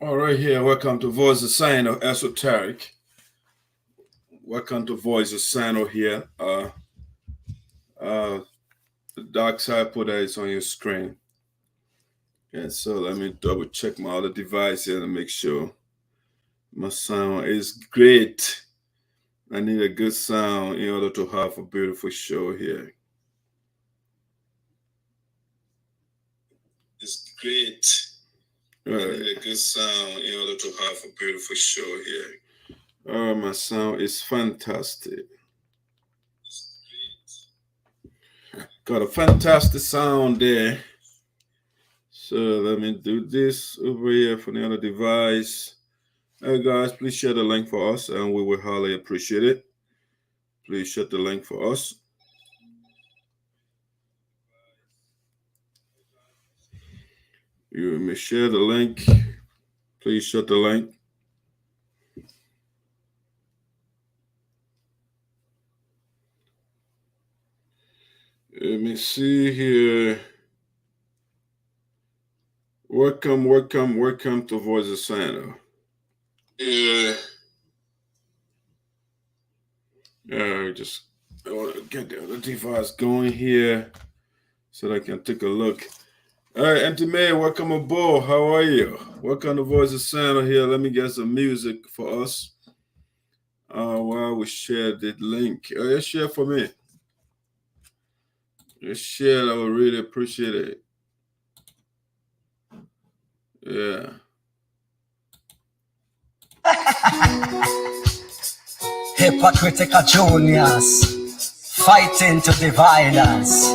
All right, here. Welcome to Voice of SINOE Esoteric. Welcome to Voice of SINOE here. The dark side put that is on your screen. And so let me double check my other device here to make sure my sound is great. I need a good sound in order to have a beautiful show here. It's great. I need a good sound in order to have a beautiful show here. Oh, my sound is fantastic. Got a fantastic sound there. So let me do this over here for the other device. Hey guys, please share the link for us and we will highly appreciate it. Please share the link for us. You may share the link. Please share the link. Let me see here. Welcome to Voice of SINOE. I want to get the other device going here so that I can take a look. All right, Auntie May, welcome aboard. How are you? Welcome to Voice of SINOE here. Let me get some music for us while we share the link. Just share for me. Just share. I would really appreciate it. Yeah. Hypocritical juniors fighting to divide us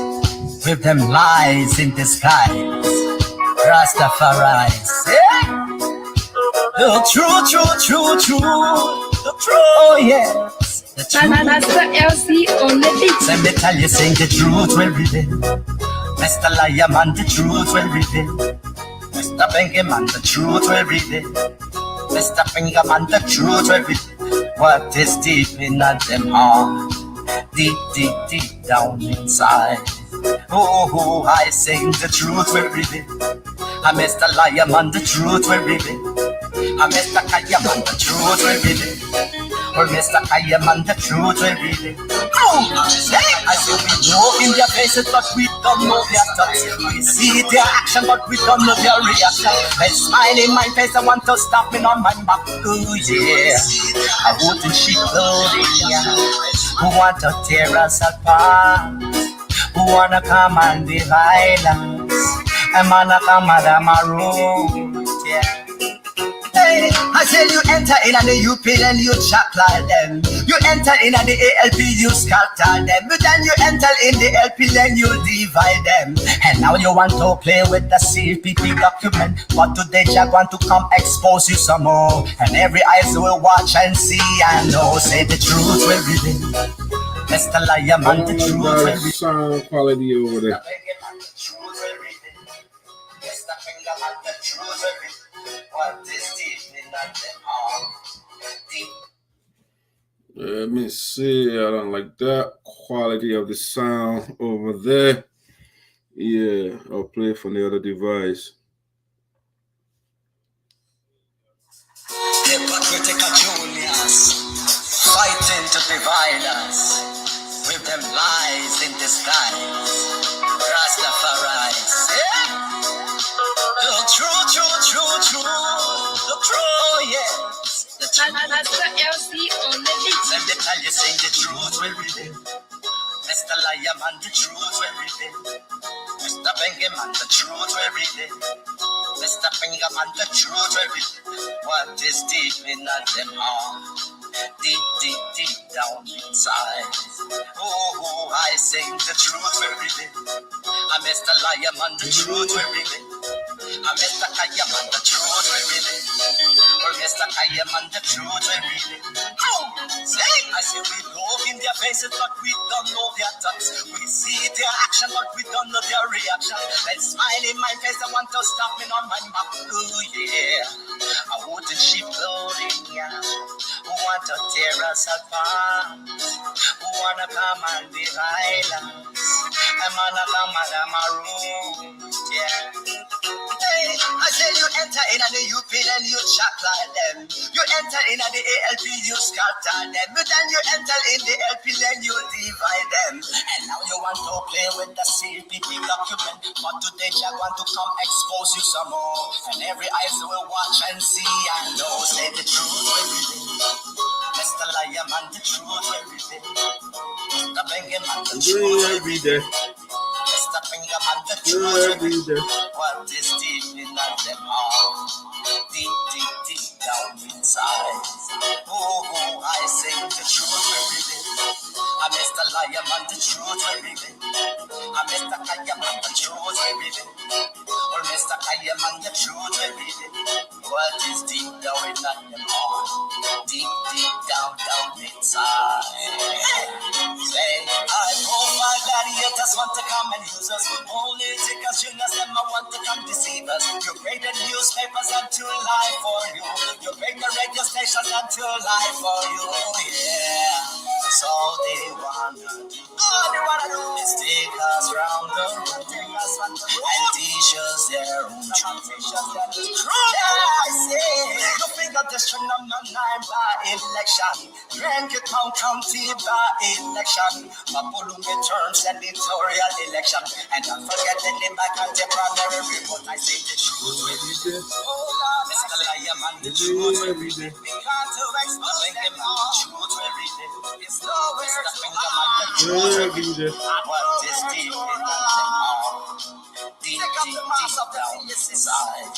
with them lies in disguise. Rastafari's, the true. The true, oh yes. The truth. LC on the beat. Let me tell you, sing the truth will reveal. Mr. Liar man, the truth will reveal. Mr. Bengy man, the truth will reveal. Mr. Finger man, the truth will reveal. What is deep in them heart, deep down inside. Oh, I sing the truth will reveal. I Mr. Liar man, the truth will reveal. I Mr. Kaya man, the truth will reveal. Or Mr. Kaya man, the truth will reveal. I say we know in their faces, but we don't know their thoughts. We see their action, but we don't know their reaction. They smile in my face, I want to stop me on my back. Oh yeah, I wouldn't sheep clothing, who want to tear us apart, who wanna come and divide us. I'm gonna come and my room, yeah. Hey, I said you enter in the UP and you chop like them. You enter in the ALP, you scatter them. But then you enter in the LP, then you divide them. And now you want to play with the CPP document. But today Jack want to come expose you some more. And every eyes will watch and see and know. Say the truth will reveal. Mr. Liar man, the truth will reveal. Sound quality over there. Let me see. I don't like that quality of the sound over there. Yeah, I'll play from the other device. Hypocritical juniors fighting to divide us with them lies in disguise. Rastafari's, the true. The true, oh yes. The truth. LC on the beat. Let me tell you, sing the truth will reveal. Mr. Liar man, the truth will reveal. Mr. Bengy man, the truth will reveal. Mr. Finger man, the truth will reveal. What is deep in them heart, deep down inside. Oh, I sing the truth will reveal. I Mr. Liar man, the truth will reveal. I Mr. Kaya man, the truth will reveal. Or Mr. Kaya man, the truth will reveal. I say we look in their faces, but we don't know their thoughts. We see their action, but we don't know their reaction. They smile in my face, I want to stop me on my map. Oh yeah, I wouldn't sheep clothing, yeah. Who want to tear us apart, who wanna come and divide us. I'm gonna come and my room, yeah. Hey, I say you enter in and you feel and you chat like them. You enter in and the ALP, you scatter them. But then you enter in the LP, then you divide them. And now you want to play with the CPP document. But today I want to come expose you some more. And every eyes will watch and see and know. Say the truth every day. Mr. Liar man, the truth every day. Mr. Bengen man, the truth every day. Mr. Finger man, the truth every day. What is deep in them all? Deep down inside. Oh, I say the truth every day. I Mr. Liar man, the truth every day. I Mr. Kaya man, the truth every day. Or Mr. Kaya man, the truth every day. What is deep down in them all? Deep down inside. Say, I hope my gladiators want to come and use us. Political juniors, them I want to come deceive us. You pay the newspapers and to lie for you. You pay the radio stations and to lie for you. Yeah, that's all they wanna do. All they wanna do is take us round the world and teach us their own truth. Yeah, I say, you figure this should not nine by election. Rank your county by election. Mapulu midterms and editorial election. And don't forget the back and the primary report. I say the truth every day. Oh Lord, Mr. Liar man, the truth every day. We got to expose them all. The truth every day. It's nowhere to finger man, the truth every day. What is deep in them all? Deep down inside.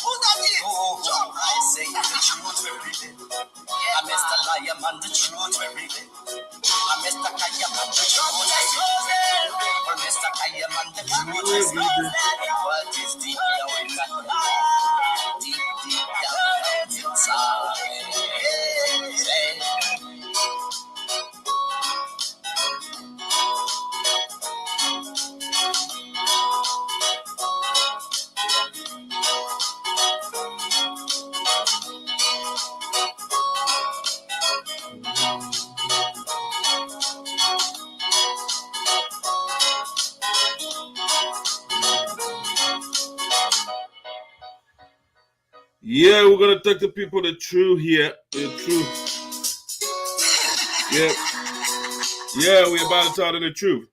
Oh, I say the truth every day. I Mr. Liar man, the truth every day. I Mr. Kaya man, the truth every day. Or Mr. Kaya man, the truth every day. What is deep down in that heart? Deep down inside. Yeah, we're gonna take the people the truth here. The truth. Yeah, we're about to tell them the truth.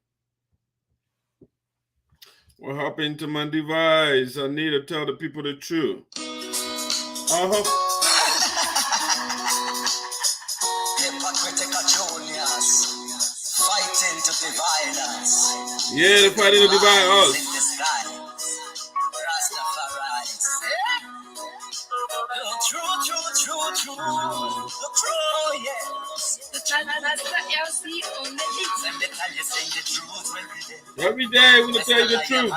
What happened to my device? I need to tell the people the truth. Hypocritical juniors fighting to divide us. Yeah, they're fighting to divide us. True, yes. The LC on the beat. Every day we're gonna tell you the truth.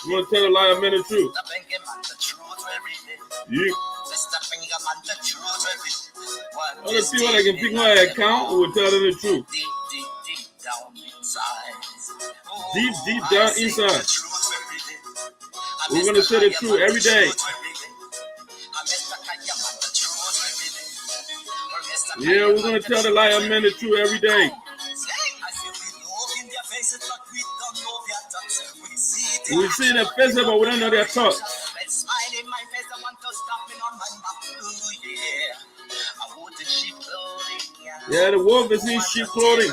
We're gonna tell the liar man the truth. Yeah. Other people that can pick my account will tell them the truth. Deep down inside. We're gonna say the truth every day. Yeah, we're gonna tell the liar man the truth every day. We see their faces, but we don't know their thoughts. Yeah, the wolf is in sheep clothing.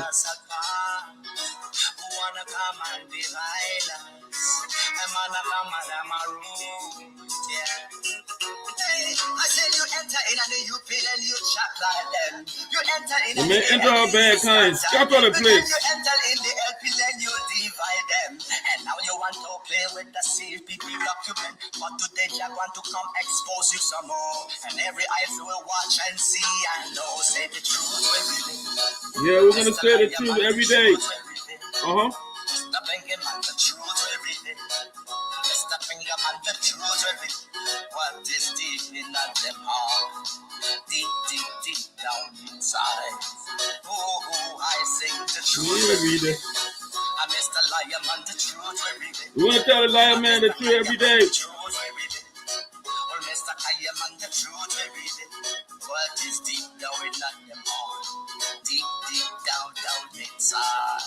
I say you enter in and you feel and you chat like them. You enter in and they enter our bad kinds. Stop on the place. You enter in the LP, then you divide them. And now you want to play with the CPP document. But today I want to come expose you some more. And every eyes will watch and see and know. Say the truth every day. Yeah, we're gonna say the truth every day. Mr. Bengen man, the truth every day. Mr. Finger man, the truth every day. What is deep in them all? Deep down inside. Oh, I sing the truth every day. I Mr. Liar man, the truth every day. We want to tell the liar man the truth every day. Or Mr. Kaya man, the truth every day. What is deep down in them all? Deep down inside.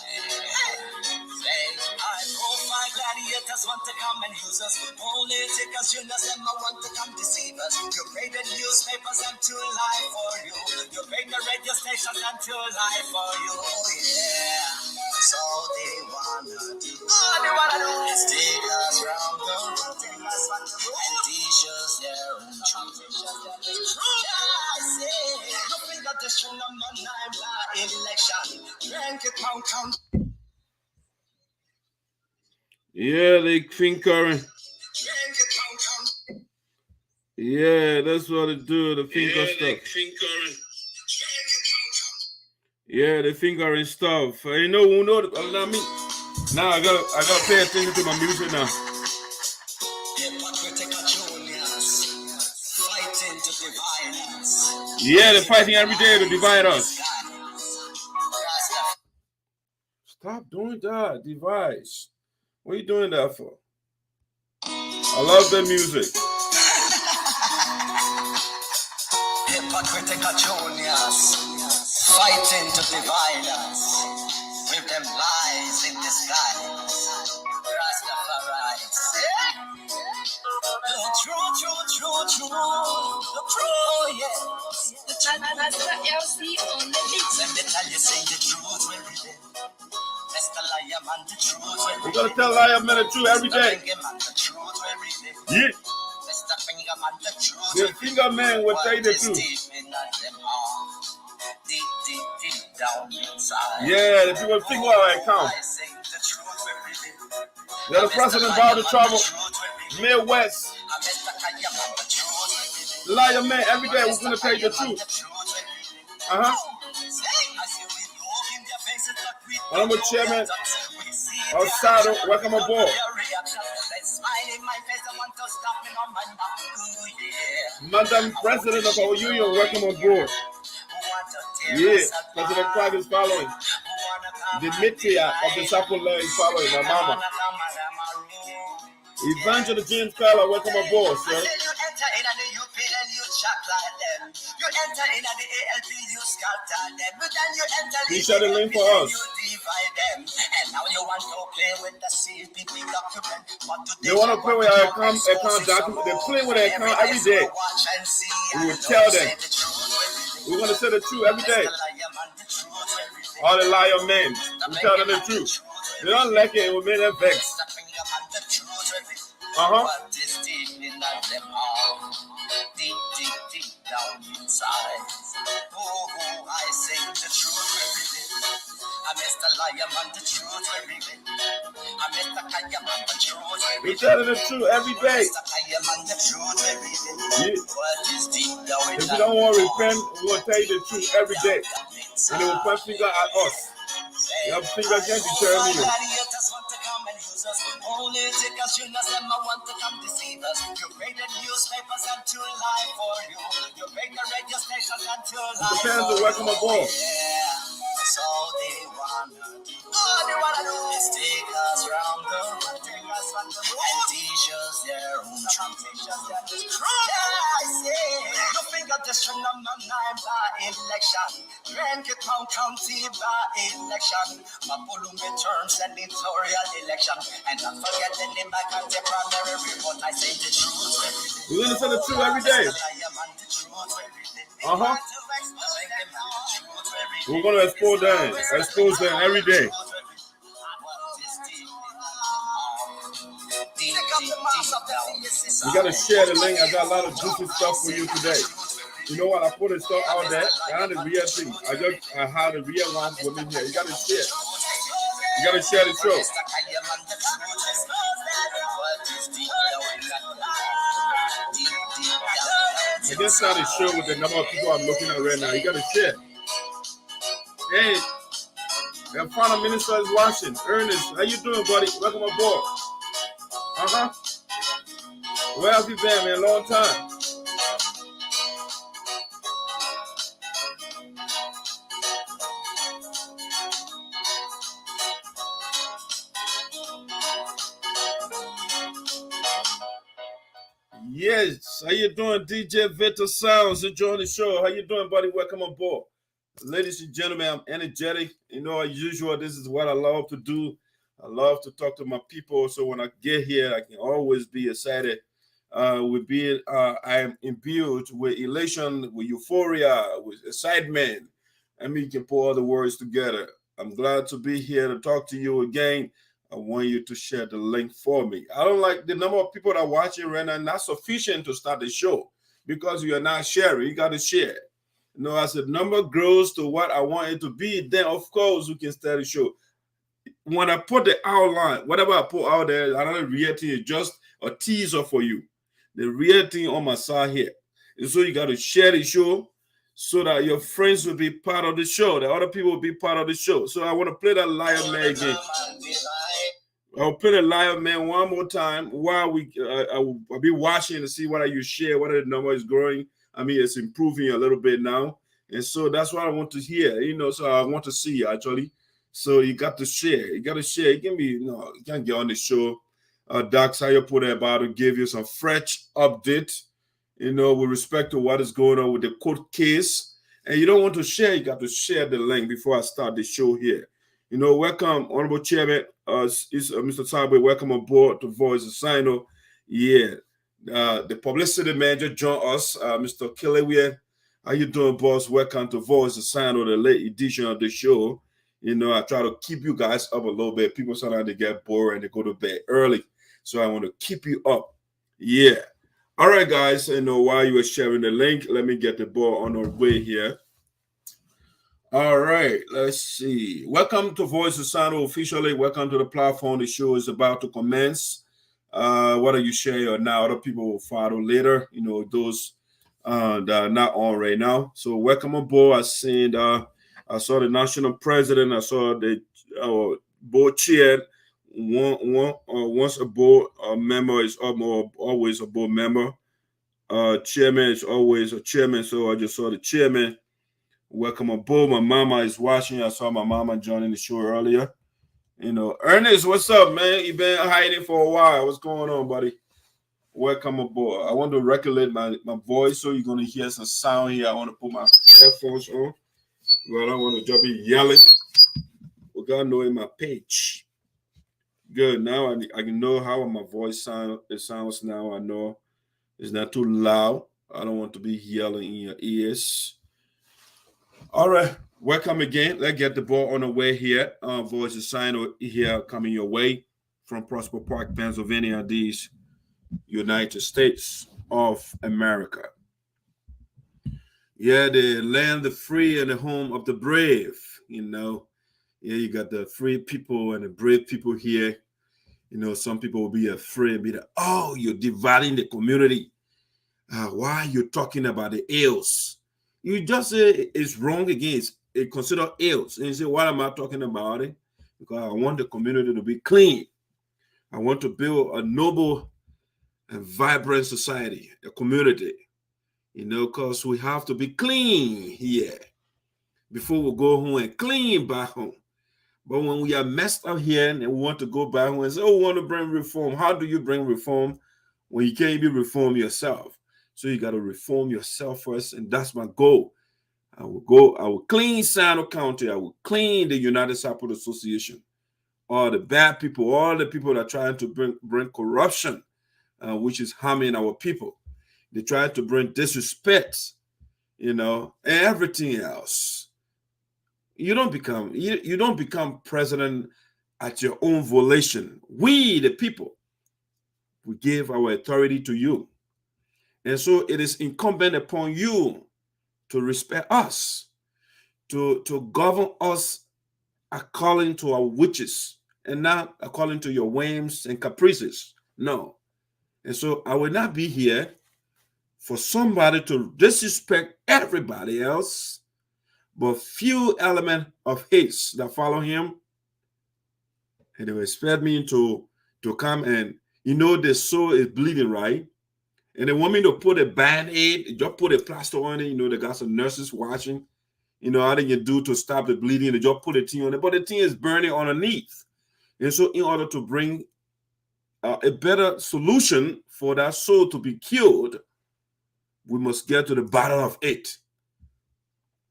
Say, I hope my gladiator haters want to come and use us. Political juniors, them want to come deceive us. You pay the newspapers and to lie for you. You pay the radio stations and to lie for you. Yeah, so they wanna do. All they wanna do is take us round the road and teach us their own truth. I say, you think that this should not by election. Drink it, count. Yeah, they finger. Yeah, that's what they do, the finger stuff. Yeah, the fingering stuff. You know, who know I mean? Now I gotta pay attention to my music now. Fighting to divide us. Yeah, they're fighting every day to divide us. Stop doing that, device. What are you doing that for? I love the music. Hypocritical juniors fighting to divide us with them lies in disguise. Rastafarites. The true, yes. The channel has the LC on the beat. Let me tell you, say the truth will be there. We're gonna tell Liar Man the truth every day. Yeah. The finger man will tell you the truth. Yeah, the people figure out how it counts. They're the president about to travel Midwest. Liar Man, every day we're gonna tell you the truth. I'm a chairman of Saddle. Welcome aboard. Madam President of our union, welcome aboard. Yeah, President Clarke is following. The matriarch of the Sarpo People is following. My mama. Evangelist James Carla, welcome aboard, sir. You enter in the ALP, you scatter them. Then you enter He shut the link for us. You divide them. And now you want to play with the CPP document. They want to play with our account document. They play with their account every day. We will tell them. We're going to say the truth every day. All the liar men. We tell them the truth. They don't like it. It will make them vex. Deep down inside. Oh, I say the truth every day. I miss the liar man, the truth every day. I miss the kaya man, the truth every day. We tell them the truth every day. Yeah. If you don't want to repent, we will tell you the truth every day. And they will point finger at us. You have finger again to tell me. Political juniors, them want to come deceive us. You pay the newspapers and to lie for you. You pay the radio stations and to lie for you. Depends on welcome aboard. So they wanna do. All they wanna do is take us round the world and teach us their own truth. Yeah, I say, you think that this should not by election. Rank county by election. Mapulu midterm senatorial election. And don't forget the name back on the primary report. I say the truth. We're gonna say the truth every day. We're gonna expose them every day. You gotta share the link. I got a lot of juicy stuff for you today. You know what? I put the stuff out there. I had the real thing. I had the real ones with me here. You gotta share. You gotta share the show. I just started the show with the number of people I'm looking at right now. You gotta share. Hey, the final minister is watching. Ernest, how you doing, buddy? Welcome aboard. Where have you been, man? Long time. Yes, how you doing, DJ Victor Sounds? Enjoying the show. How you doing, buddy? Welcome aboard. Ladies and gentlemen, I'm energetic. You know, as usual, this is what I love to do. I love to talk to my people. So when I get here, I can always be excited. I am imbued with elation, with euphoria, with excitement. I mean, you can put all the words together. I'm glad to be here to talk to you again. I want you to share the link for me. I don't like the number of people that are watching right now, not sufficient to start the show because you are not sharing. You got to share. You know, as the number grows to what I want it to be, then of course we can start the show. When I put the outline, whatever I put out there, another reality is just a teaser for you. The real thing on my side here. And so you got to share the show so that your friends will be part of the show, that other people will be part of the show. So I want to play that Lion Man again. I'll play the Lion Man one more time while I'll be watching to see whether you share, whether the number is growing. I mean, it's improving a little bit now. And so that's what I want to hear, you know, so I want to see actually. So you got to share. You got to share. You can be, you can't get on the show. Doc, how you put it about to give you some fresh update, you know, with respect to what is going on with the court case. And you don't want to share, you got to share the link before I start the show here. You know, welcome, Honorable Chairman, Mr. Sarpo, welcome aboard to Voice of SINOE. Yeah, the publicity manager joined us, Mr. Geleo. How you doing, boss? Welcome to Voice of SINOE, the late edition of the show. You know, I try to keep you guys up a little bit. People sometimes they get bored and they go to bed early. So I want to keep you up. Yeah. All right, guys. You know, while you were sharing the link, let me get the ball on our way here. All right. Let's see. Welcome to Voice of SINOE officially. Welcome to the platform. The show is about to commence. Whether you share or not, other people will follow later. You know, those that are not on right now. So welcome aboard. I saw the national president. I saw the board chair. Once a board member is always a board member. Chairman is always a chairman. So I just saw the chairman. Welcome aboard. My mama is watching. I saw my mama joining the show earlier. You know, Ernest, what's up, man? You've been hiding for a while. What's going on, buddy? Welcome aboard. I want to regulate my voice, so you're going to hear some sound here. I want to put my headphones on. Well, I don't want to just be yelling. We got to know in my page. Good. Now I can know how my voice sounds now. I know it's not too loud. I don't want to be yelling in your ears. All right. Welcome again. Let's get the ball on the way here. Voice of SINOE here coming your way from Prosper Park, Pennsylvania, these United States of America. Yeah, the land of the free and the home of the brave, you know. Yeah, you got the free people and the brave people here. You know, some people will be afraid, be like, oh, you're dividing the community. Why are you talking about the ills? You just say it's wrong against it, consider ills. And you say, why am I talking about it? Because I want the community to be clean. I want to build a noble and vibrant society, a community. You know, because we have to be clean here before we go home and clean back home. But when we are messed up here and we want to go back home and say, oh, we want to bring reform. How do you bring reform when you can't even reform yourself? So you got to reform yourself first. And that's my goal. I will clean SINOE County. I will clean the United Sarpo Association. All the bad people, all the people that are trying to bring corruption, which is harming our people. They try to bring disrespect, you know, and everything else. You don't become president at your own volition. We, the people, we give our authority to you. And so it is incumbent upon you to respect us, to govern us according to our wishes and not according to your whims and caprices. No. And so I will not be here for somebody to disrespect everybody else, but few elements of hate that follow him, and they will expect me to come and, you know, the soul is bleeding, right? And they want me to put a band-aid, just put a plaster on it. You know, they got some nurses watching. You know, how do you do to stop the bleeding? They just put a thing on it, but the thing is burning underneath. And so in order to bring a better solution for that soul to be cured, we must get to the bottom of it.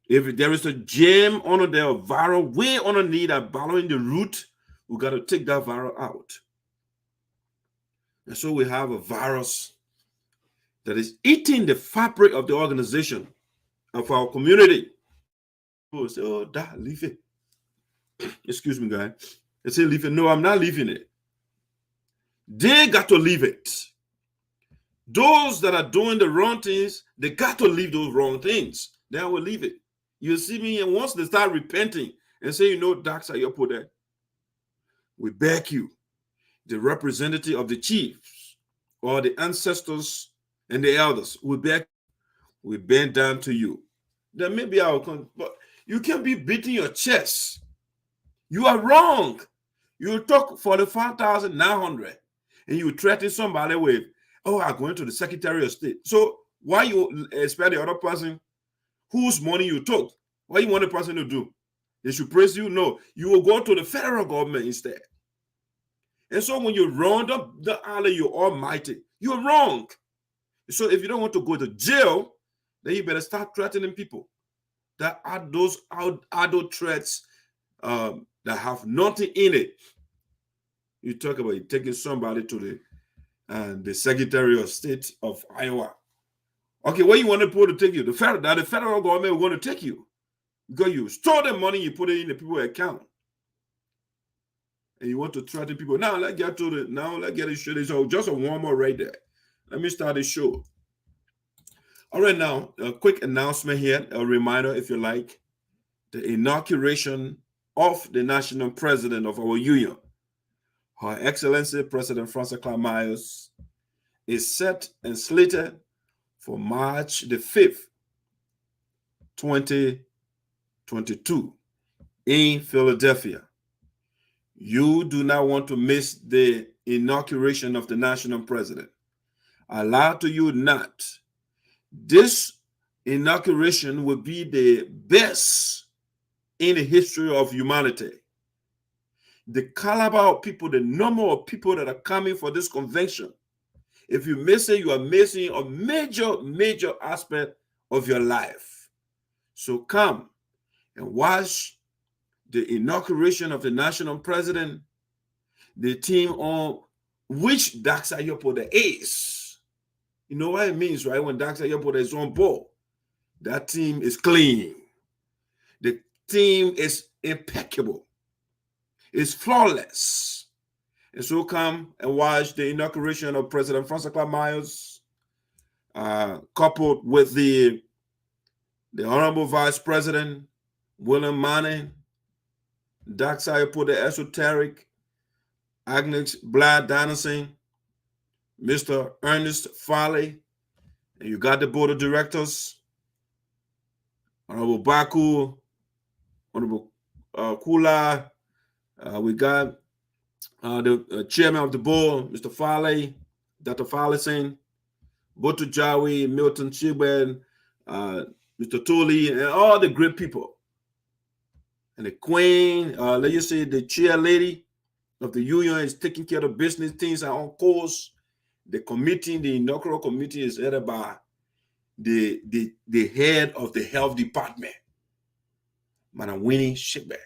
If there is a gem under there, a viral way underneath that following the root, We got to take that virus out. And so we have a virus that is eating the fabric of the organization, of our community. People say, oh, that, leave it. Excuse me, guys. They say, leave it. No, I'm not leaving it. They got to leave it. Those that are doing the wrong things, they got to leave those wrong things. Then I will leave it. You see me, and once they start repenting and say, you know, Dr. Yopo there, we beg you, the representative of the chiefs or the ancestors and the elders, we bend down to you. Then maybe I will come, but you can't be beating your chest. You are wrong. You talk 45,900 and you threaten somebody with, oh, I'm going to the Secretary of State. So why you expect the other person whose money you took? What you want the person to do? They should praise you? No, you will go to the federal government instead. And so when you round up the Allah, you're almighty, you're wrong. So if you don't want to go to jail, then you better start threatening people. That are those adult threats that have nothing in it. You talk about taking somebody to the Secretary of State of Iowa. Okay, where you want the people to take you? The federal government will want to take you because you stole the money, you put it in the people's account, and you want to threaten people. Now let's get it straight. So just a warm-up right there. Let me start the show. All right, now a quick announcement here. A reminder, if you like, the inauguration of the national president of our union, Her Excellency President Francess Clarke Myers, is set and slated for March the 5th, 2022 in Philadelphia. You do not want to miss the inauguration of the national president. Allow to you not. This inauguration will be the best in the history of humanity. The caliber of people, the number of people that are coming for this convention, if you miss it, you are missing a major aspect of your life. So come and watch the inauguration of the national president, the team on which Dr. Yopo the ace. You know what it means, right? When Dr. Yopo is on board, that team is clean. The team is impeccable. It's flawless. And so come and watch the inauguration of President Francess Clarke Myers, coupled with the Honorable Vice President, William Manning, Dr. Yopo the Esoteric, Agnes Blad Dennison, Mr. Ernest Farley, and you got the board of directors, Honorable Baku, Honorable Kula, we got the chairman of the board, Mr. Farley, Dr. Farley, Botu Jawi, Milton Chibwen, Mr. Tully, and all the great people. And the queen, let you say the chair lady of the union is taking care of business, things are on course. The committee, the inaugural committee is headed by the head of the health department, Madam Winnie Shipback.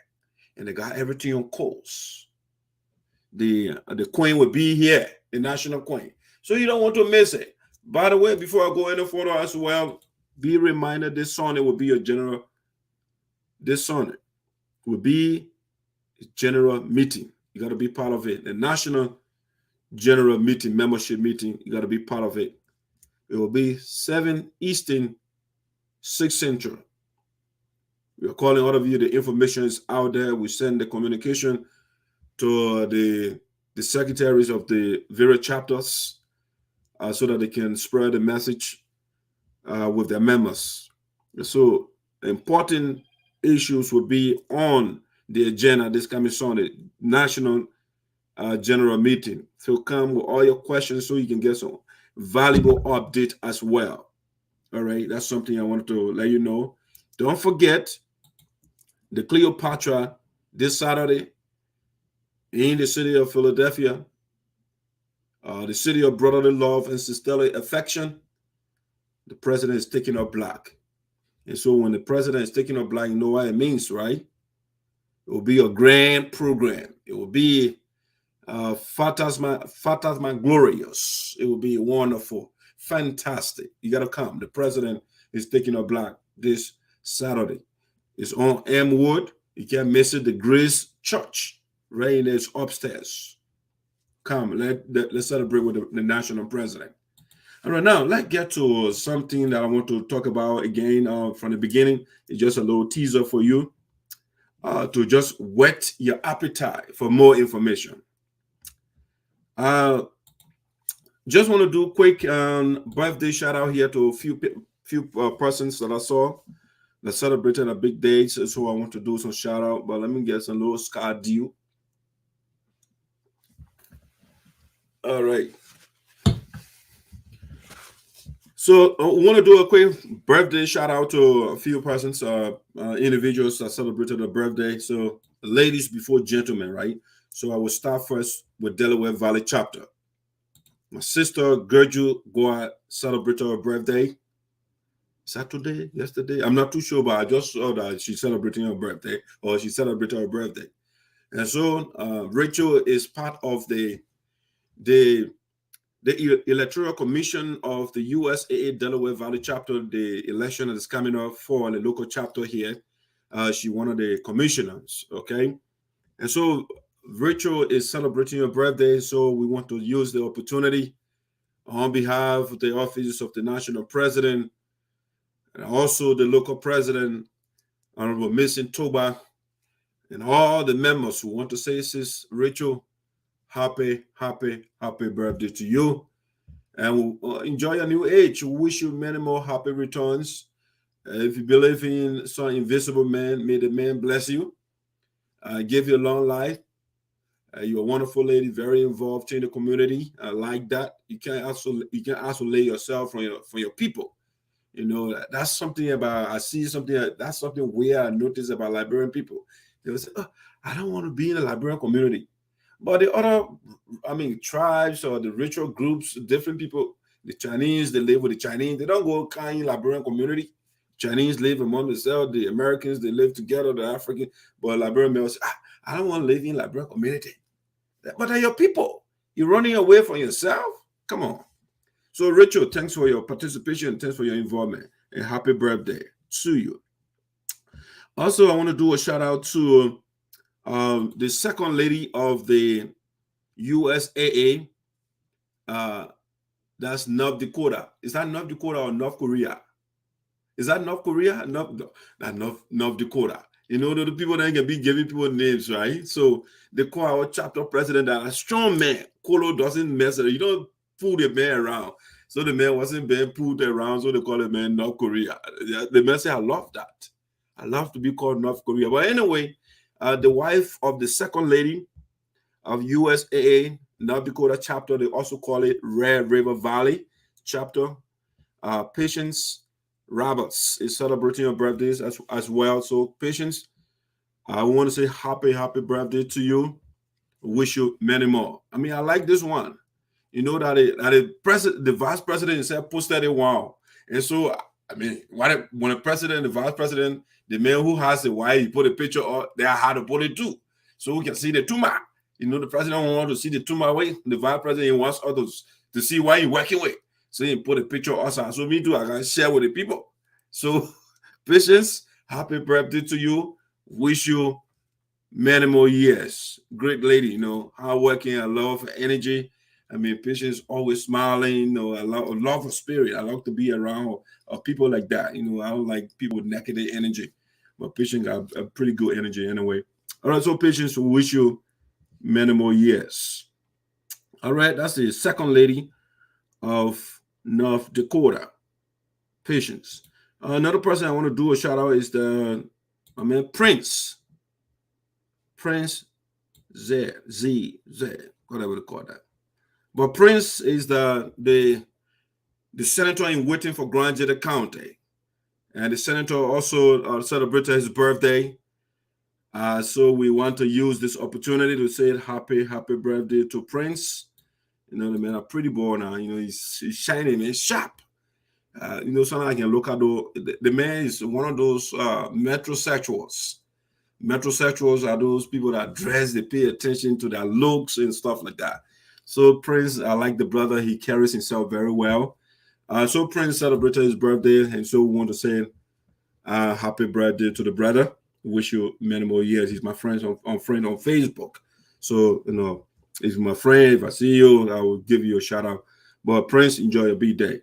And they got everything on course. The queen will be here, the national queen. So you don't want to miss it. By the way, before I go any further as well, be reminded this Sunday will be a general. This Sunday will be a general meeting. You got to be part of it. The national general meeting, membership meeting, you got to be part of it. It will be 7 Eastern, 6 Central. We are calling all of you. The information is out there. We send the communication to the secretaries of the various chapters so that they can spread the message with their members. So important issues will be on the agenda this coming Sunday, national general meeting. So come with all your questions so you can get some valuable update as well. All right, that's something I wanted to let you know. Don't forget the Cleopatra this Saturday in the city of Philadelphia, the city of brotherly love and sisterly affection. The president is taking up black. And so when the president is taking up black, you know what it means, right? It will be a grand program. It will be Fatasma Glorious. It will be wonderful, fantastic. You got to come. The president is taking a block this Saturday. It's on Elmwood. You can't miss it. The Grace Church, right in there, upstairs. Come, let's celebrate with the national president. All right, now let's get to something that I want to talk about again from the beginning. It's just a little teaser for you to just whet your appetite for more information. Just want to do a quick birthday shout out here to a few persons that I saw that celebrated a big day. So I want to do some shout out, but let me get some little scar deal. All right. So I want to do a quick birthday shout out to a few persons, individuals that celebrated a birthday. So ladies before gentlemen, right? So I will start first with Delaware Valley chapter. My sister Gertrude Gowah celebrated her birthday. Saturday, yesterday, I'm not too sure, but I just saw that she's celebrating her birthday, or she celebrated her birthday. And so Rachel is part of the Electoral Commission of the USAA Delaware Valley chapter. The election that is coming up for the local chapter here. She's one of the commissioners, okay? And so Rachel is celebrating her birthday, so we want to use the opportunity on behalf of the office of the national president and also the local president, Honorable Miss Toba, and all the members who want to say, Sis Rachel, happy birthday to you. And we'll enjoy your new age. We wish you many more happy returns. If you believe in some invisible man, may the man bless you. Give you a long life. You're a wonderful lady, very involved in the community. I like that. You can isolate yourself from your people. You know, that's something about, I see something, that's something weird I notice about Liberian people. They will say, oh, I don't want to be in a Liberian community. But the other, tribes or the ritual groups, different people, the Chinese, they live with the Chinese. They don't go kind in Liberian community. Chinese live among themselves. The Americans, they live together, the African. But Liberian males say, I don't want to live in Liberian community. But they're your people. You're running away from yourself? Come on. So, Rachel, thanks for your participation. Thanks for your involvement. And happy birthday to you. Also, I want to do a shout out to the second lady of the USAA. That's North Dakota. Is that North Dakota or North Korea? Is that North Korea? North Dakota. You know, the people that can be giving people names, right? So they call our chapter president that a strong man. Kolo doesn't mess it. You don't fool the man around. So the man wasn't being pulled around, so they call the man North Korea. The man said, I love that. I love to be called North Korea. But anyway, the wife of the second lady of USAA North Dakota chapter, they also call it Red River Valley chapter. Patience Roberts is celebrating her birthdays as well. So Patience, I want to say happy birthday to you. Wish you many more. I mean, I like this one. You know that the vice president himself posted it. Wow. And so, I mean, when the president, the vice president, the man who has the wife, he put a picture up, they had to put it too. So we can see the tumor. You know, the president wants to see the tumor way. The vice president wants others to see why he's working with. So he put a picture of us. So me too, I can share with the people. So, Patience, happy birthday to you. Wish you many more years. Great lady, you know, hardworking, I love her energy. I mean, Patience always smiling, you know, I love her spirit. I love to be around people like that. You know, I don't like people with negative energy. But Patience got a pretty good energy anyway. All right, so Patience, we wish you many more years. All right, that's the second lady of North Dakota. Patience. Another person I want to do a shout out is Prince. Prince Z, whatever they call that. But Prince is the senator in waiting for Grand Jeddah County. And the senator also celebrated his birthday. So we want to use this opportunity to say happy birthday to Prince. You know, the man, a pretty boy now. You know, he's shining, he's sharp. You know, sometimes I can look at the man is one of those metrosexuals. Metrosexuals are those people that dress, they pay attention to their looks and stuff like that. So Prince, I like the brother, he carries himself very well. So Prince celebrated his birthday, and so we want to say happy birthday to the brother. Wish you many more years. He's my friend on Facebook. So, he's my friend. If I see you, I will give you a shout out. But Prince, enjoy your birthday.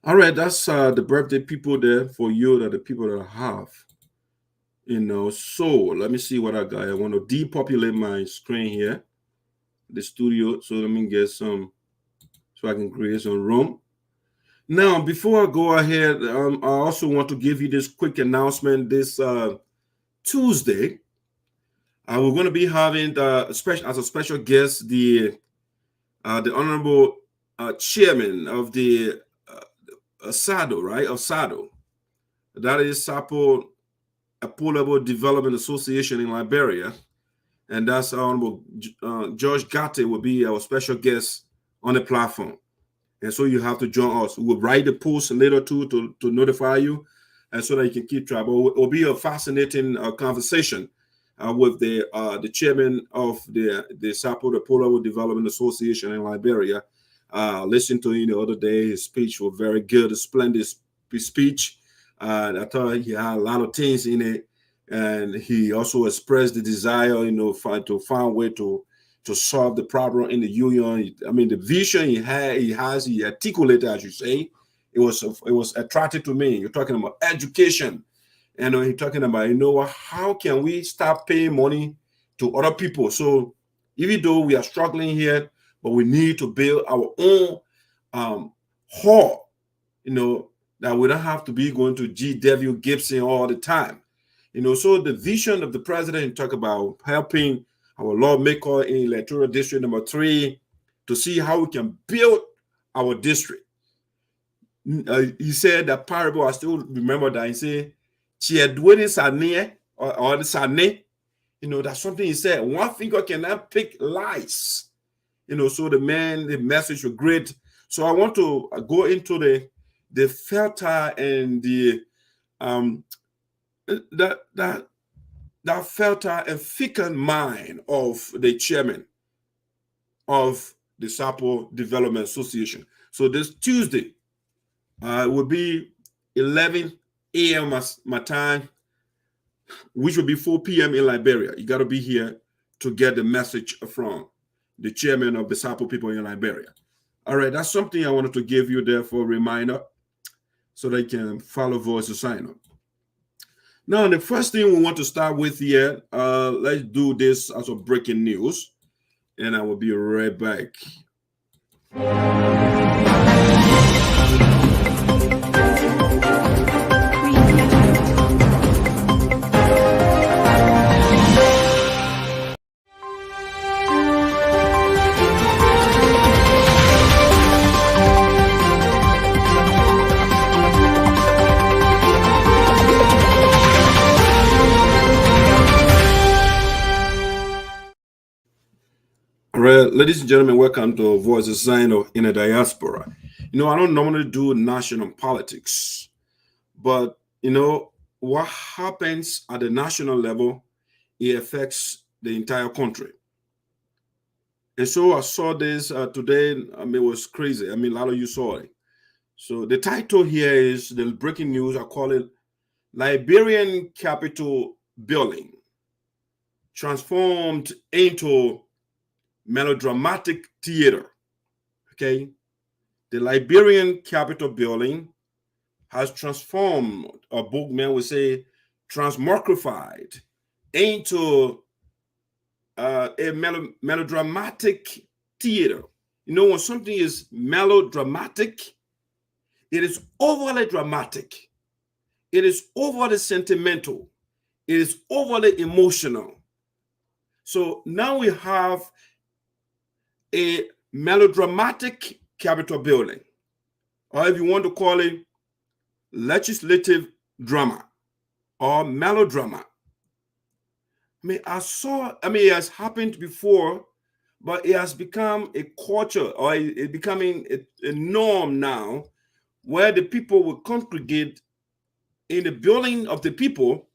All right, that's the birthday people there for you, that the people that I have. So let me see what I got. I want to depopulate my screen here, the studio. So let me get some, so I can create some room. Now, before I go ahead, I also want to give you this quick announcement. This Tuesday, we're going to be having as a special guest the honorable chairman of the SADO, right? Of SADO. That is Sarpo People Development Association in Liberia. And that's Honorable George Gate will be our special guest on the platform. And so you have to join us. We'll write the post later too to notify you, and so that you can keep track. But it will be a fascinating conversation with the chairman of the Sarpo People Development Association in Liberia. Listened to him the other day. His speech was very good, a splendid speech. I thought he had a lot of things in it, and he also expressed the desire, to find a way to solve the problem in the union. I mean, the vision he articulated, as you say, it was attractive to me. You're talking about education, and he's talking about, how can we stop paying money to other people? So even though we are struggling here, but we need to build our own hall, that we don't have to be going to G.W. Gibson all the time. So the vision of the president talk about helping our lawmaker in electoral district number 3 to see how we can build our district. He said that parable, I still remember that. He said, or the Sane, that's something he said. One finger cannot pick lies. So the message was great. So I want to go into the fertile and the that fertile and fecund mind of the chairman of the Sarpo Development Association. So this Tuesday will be 11 a.m. my time, which will be 4 p.m. in Liberia. You got to be here to get the message from the chairman of the Sarpo people in Liberia. All right, that's something I wanted to give you there for a reminder so they can follow Voice of SINOE. Now, the first thing we want to start with here, let's do this as a breaking news, and I will be right back. All right, ladies and gentlemen, welcome to Voice of SINOE in the Diaspora. I don't normally do national politics, but what happens at the national level, it affects the entire country. And so I saw this today. It was crazy. A lot of you saw it. So the title here is the breaking news. I call it Liberian Capitol Building transformed into melodramatic theater. Okay, the Liberian Capitol Building has transformed, a bookman would say, transmogrified into a melodramatic theater. When something is melodramatic, it is overly dramatic. It is overly sentimental. It is overly emotional. So now we have a melodramatic Capitol Building, or if you want to call it legislative drama or melodrama. It has happened before, but it has become a culture, or it's becoming a norm now, where the people will congregate in the building of the people,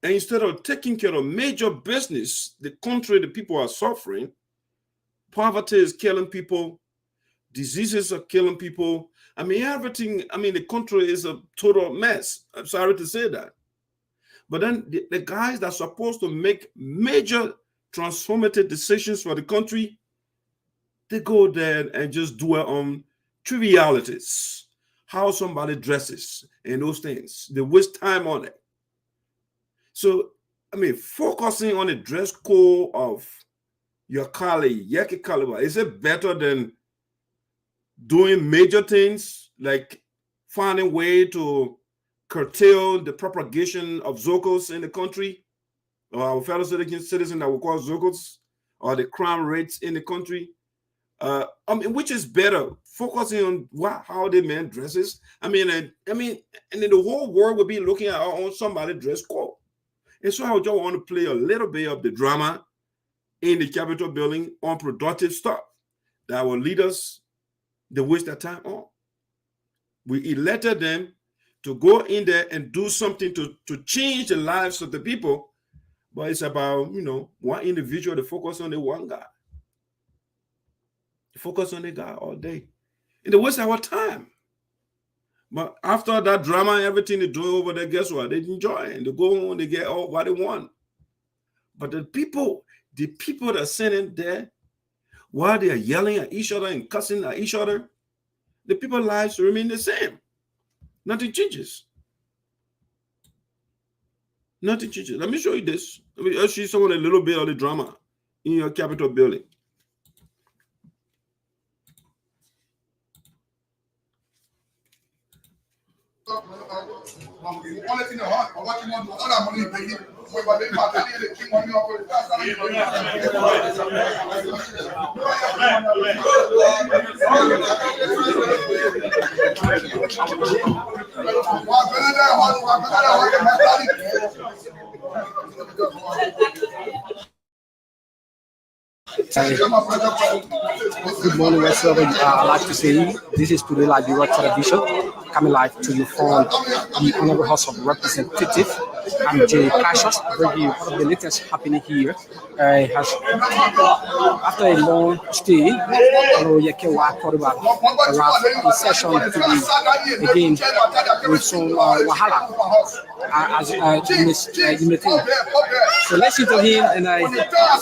And instead of taking care of major business, the country, the people are suffering. Poverty is killing people. Diseases are killing people. I mean, everything. I mean, the country is a total mess. I'm sorry to say that. But then the guys that are supposed to make major transformative decisions for the country, they go there and just dwell on trivialities, how somebody dresses and those things. They waste time on it. So, I mean, focusing on the dress code of your colleague, Yaki caliber, is it better than doing major things like finding a way to curtail the propagation of Zocos in the country, or our fellow citizens that we call Zocos, or the crime rates in the country? I mean, which is better, focusing on how the man dresses? I mean, and then the whole world will be looking at our own somebody dress code. And so I just want to play a little bit of the drama in the Capitol building on productive stuff that will lead us to waste their time on. We elected them to go in there and do something to change the lives of the people, but it's about, one individual to focus on the one guy. Focus on the guy all day. And they waste our time. But after that drama and everything they're doing over there, guess what? They enjoy it. And they go home, they get all what they want. But the people that are sitting there, while they are yelling at each other and cussing at each other, the people's lives remain the same. Nothing changes. Nothing changes. Let me show you this. Let me show you someone a little bit of the drama in your Capitol building. Good morning, whatsoever. I'd like to say this is today Liberian Television coming live to you from the Honorable House of Representatives. I'm Jay Cassius, bringing you all of the latest happening here. After a long stay, in session today again with some wahala as you may think. So let's listen to him, and I'm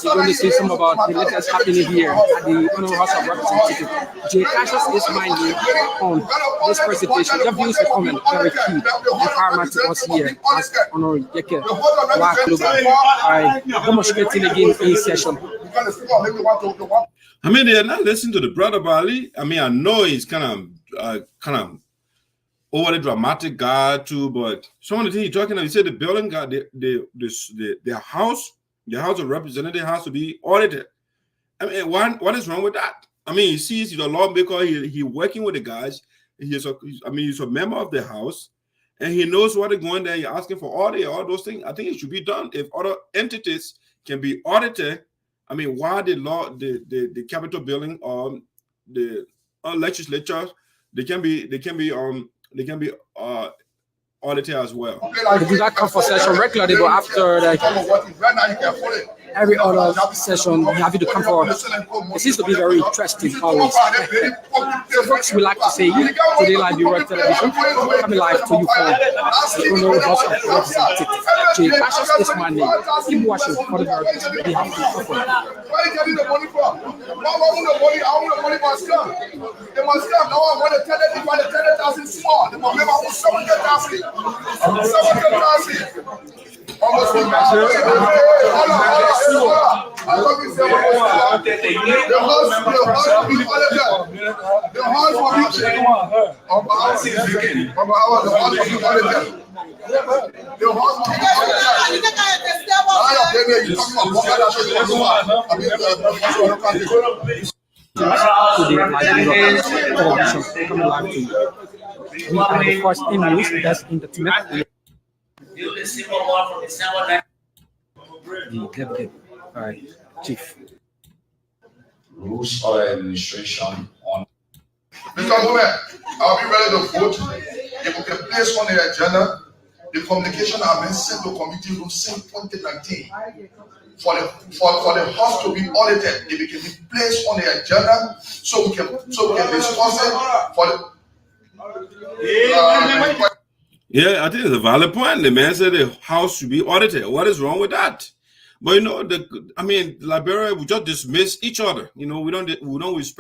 going to say some about the latest happening here at the Honorable House of Representatives. Jay Cassius is my name on this presentation. Your views and comment very key and paramount to us here as Honorable Yeke again in session. I mean, they're not listening to the brother Bali. I mean, I know he's kind of over the dramatic guy too, but some of the things he's talking about, he said the building got the house of representative has to be audited. I mean, what is wrong with that? I mean, he sees he's a lawmaker, he working with the guys. He's a member of the house, and he knows what they're going there. He's asking for audit, all those things. I think it should be done. If other entities can be audited, I mean, why the Capitol building or the legislature, they can be audited as well. They do that come for session regularly, but after every other session, you have to come for. It seems to be very interesting always. So folks, we like to say today Liberian Television coming live to you from the Honorable House of Representatives. Jay Cassius is my name. Keep watching for the very best. We have to offer. Where are you getting the money from? I want the money must come. They must come. Now I want to tell them, if I tell them 1,000 small, they must remember I want 700,000. 700,000. Almost the house we are the first in news that's in the internet. The delegate, all right, Chief. Rules of administration on. Mr. Woman, I'll be ready to vote. If we can place on the agenda the communication have been sent to committee room since 2019. For the house to be audited, it can be placed on the agenda so we can discuss it for the yeah, I think it's a valid point. The man said the house should be audited. What is wrong with that? But you know, Liberia, we just dismiss each other. You know, we don't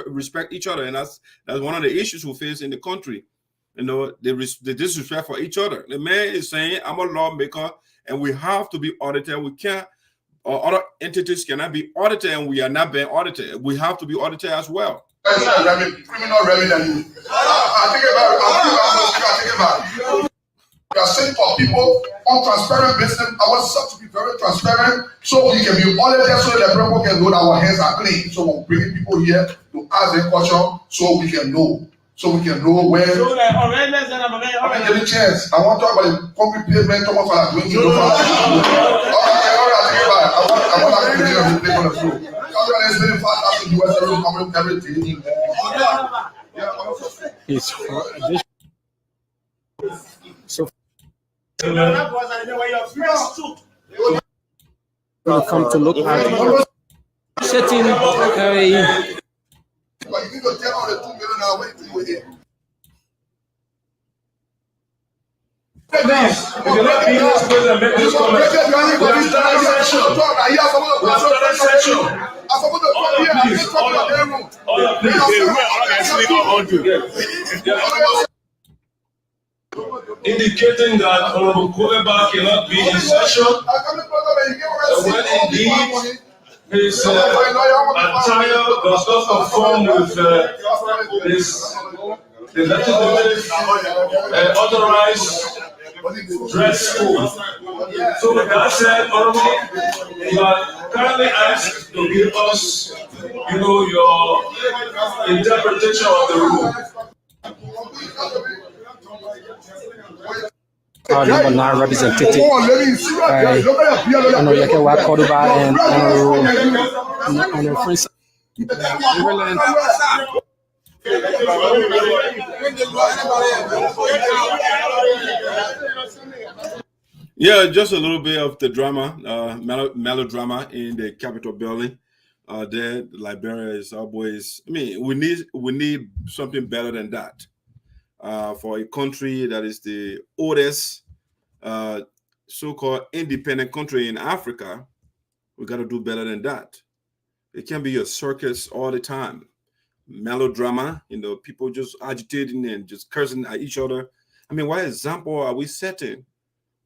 respect each other, and that's one of the issues we face in the country. You know, the disrespect for each other. The man is saying, "I'm a lawmaker, and we have to be audited. We can't, or other entities cannot be audited, and we are not being audited. We have to be audited as well." Criminal revenue. I think about it. We are saying for people on transparent business, I want us to be very transparent so we can be audited so that people can know that our hands are clean. So we're bringing people here to ask their question so we can know. So we can know where. So I'm getting chance. I want to talk about the concrete pavement. Talk about doing it. I want to be on the floor. I'm spending 5,000 US everything. It's so we'll come to look at setting But you need to tell all the 2 million now wait till you here. Please, you cannot be this place and make this comment. Please. Indicating that Honorable Koleba cannot be in session, and when indeed his attire does not conform with his the legislative authorized dress code. So with that said, Honorable, you are kindly asked to give us, your interpretation of the rule. Our number 9 representative, Yakewa Koduba and Francess. Yeah, just a little bit of the drama, melodrama in the Capitol Building. There, Liberia is always. We need something better than that. For a country that is the oldest so-called independent country in Africa, we got to do better than that. It can't be a circus all the time. Melodrama, people just agitating and just cursing at each other. What example are we setting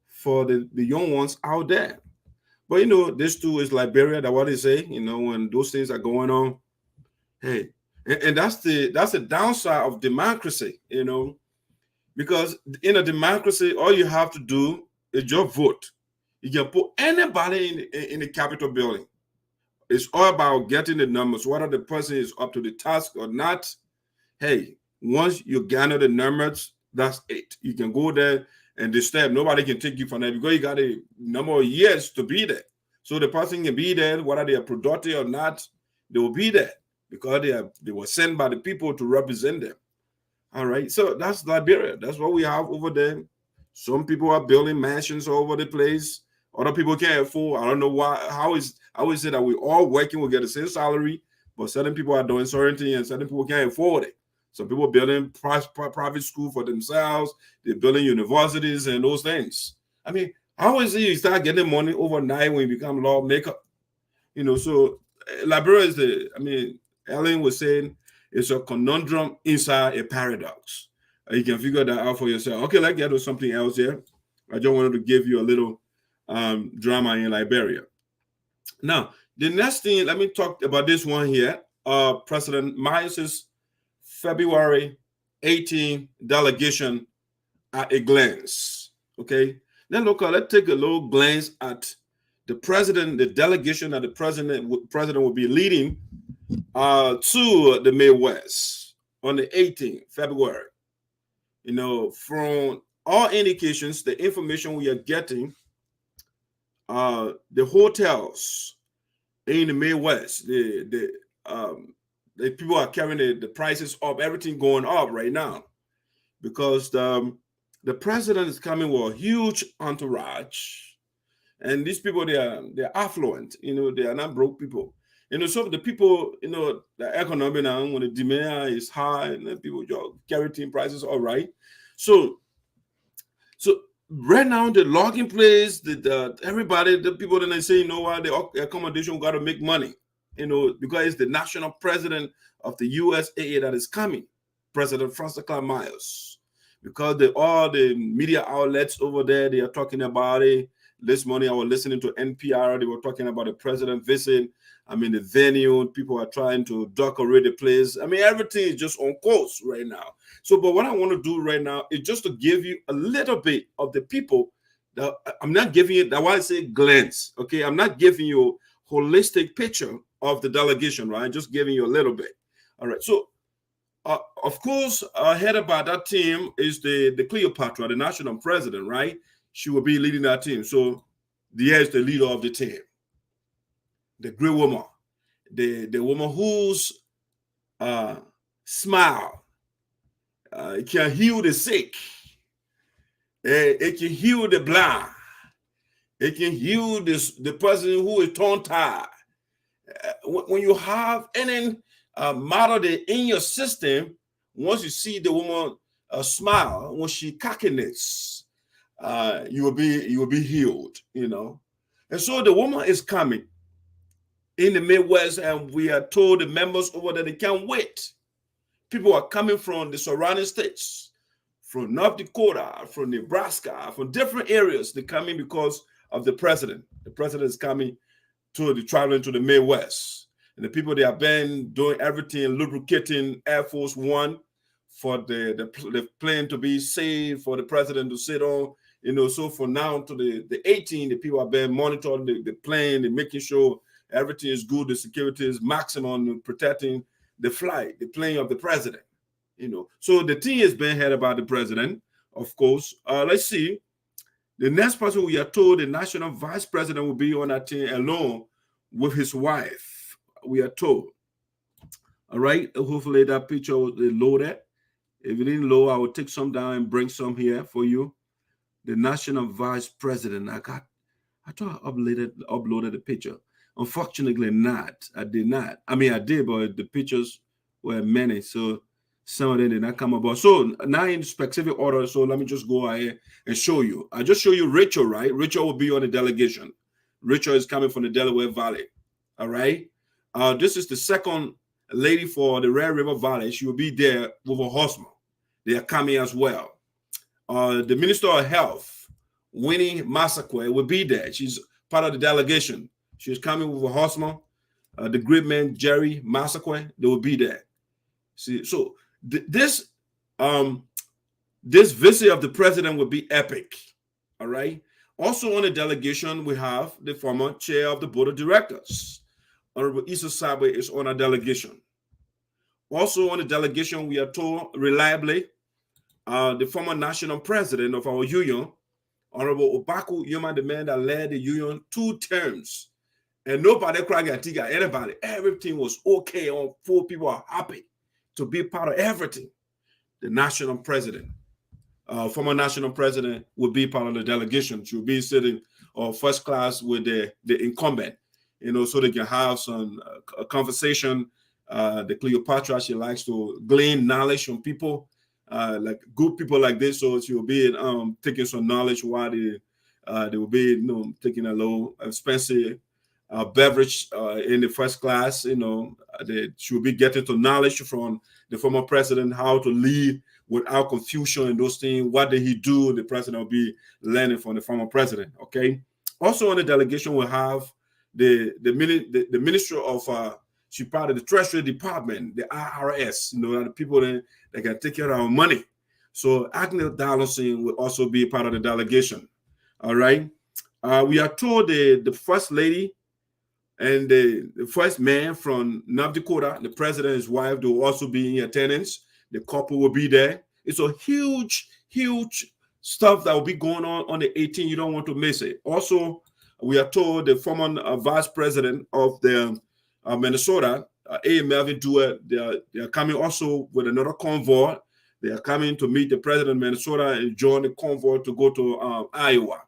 for the young ones out there? But this too is Liberia. That what they say. When those things are going on, hey, and that's the downside of democracy. Because in a democracy, all you have to do is just vote. You can put anybody in the Capitol Building. It's all about getting the numbers, whether the person is up to the task or not. Hey, once you gather the numbers, that's it. You can go there and disturb. Nobody can take you from there because you got a number of years to be there. So the person can be there, whether they are productive or not, they will be there because they were sent by the people to represent them. All right, so that's Liberia. That's what we have over there. Some people are building mansions all over the place. Other people can't afford. I don't know why. I always say that we all working, we get the same salary, but certain people are doing certain things and certain people can't afford it. Some people are building private school for themselves. They're building universities and those things. I always say you start getting money overnight when you become lawmaker. So Liberia is Ellen was saying it's a conundrum inside a paradox. You can figure that out for yourself. Okay, let's get to something else here. I just wanted to give you a little drama in Liberia. Now, the next thing, let me talk about this one here. President Myers' February 18 delegation at a glance. Okay, then let's take a little glance at the president, the delegation that the president will be leading to the Midwest on the 18th February. From all indications, the information we are getting, the hotels in the Midwest, the people are carrying the prices up, everything going up right now, because the the president is coming with a huge entourage. And these people, they're affluent, they are not broke people. So the people, the economy now, when the demand is high, and people carry prices all right. So right now, the logging place, everybody, the people that they say, the accommodation got to make money, because it's the national president of the USAA that is coming, President Francis. Because all the media outlets over there, they are talking about it. This morning, I was listening to NPR. They were talking about the president visit. The venue, people are trying to decorate the place. Everything is just on course right now. So, but what I want to do right now is just to give you a little bit of the people that I'm not giving you, that's why I say glance, okay? I'm not giving you a holistic picture of the delegation, right? I'm just giving you a little bit. All right. So, of course, headed by that team is the Cleopatra, the national president, right? She will be leading that team. So, there's the leader of the team. The great woman, the woman whose smile can heal the sick, it can heal the blind, it can heal the person who is tongue-tied. When you have any matter in your system, once you see the woman smile, when she cockiness, you will be healed, And so the woman is coming in the Midwest, and we are told the members over there, they can't wait. People are coming from the surrounding states, from North Dakota, from Nebraska, from different areas. They're coming because of the president. The president is coming traveling to the Midwest. And the people, they have been doing everything, lubricating Air Force One for the plane to be safe, for the president to sit on. So for now to the 18, the people have been monitoring the plane and making sure everything is good. The security is maximum, protecting the flight, the plane of the president. So the team is being headed by the president, of course. Let's see. The next person, we are told the national vice president will be on that team alone with his wife. We are told. All right. Hopefully that picture will load it. If it didn't load, I will take some down and bring some here for you. The national vice president. I thought I uploaded the picture. Unfortunately not. I did not. I did, but the pictures were many, so some of them did not come about. So now in specific order, so let me just go ahead and show you. I just show you Rachel, right? Rachel will be on the delegation. Rachel is coming from the Delaware Valley. All right. This is the second lady for the Red River Valley. She will be there with a horseman. They are coming as well. The Minister of Health, Winnie Massaquoi, will be there. She's part of the delegation. She's coming with a horseman. The great man, Jerry Massaquoi, they will be there. See, so this visit of the president will be epic. All right. Also on the delegation, we have the former chair of the board of directors. Honorable Issa Sabe is on our delegation. Also on the delegation, we are told reliably, the former national president of our union, Honorable Obaku Yuma, the man that led the union 2 terms. And nobody cried at anybody. Everything was okay. All 4 people are happy to be part of everything. The national president, former national president, will be part of the delegation. She will be sitting first class with the incumbent, so they can have some conversation. The Cleopatra, she likes to glean knowledge from people, like good people like this. So she will be taking some knowledge while they will be, taking a low expensive beverage in the first class. She will be getting to knowledge from the former president, how to lead without confusion and those things. What did he do? The president will be learning from the former president. Okay. Also on the delegation, we'll have the Minister of she's part of the Treasury Department, the IRS, the people that can take care of our money. So Agnes Darlington will also be part of the delegation. All right. We are told the first lady and the first man from North Dakota, the president and his wife, they will also be in attendance. The couple will be there. It's a huge, huge stuff that will be going on the 18th. You don't want to miss it. Also, we are told the former vice president of the Minnesota, A. Melvin Dewar, they are coming also with another convoy. They are coming to meet the president of Minnesota and join the convoy to go to Iowa.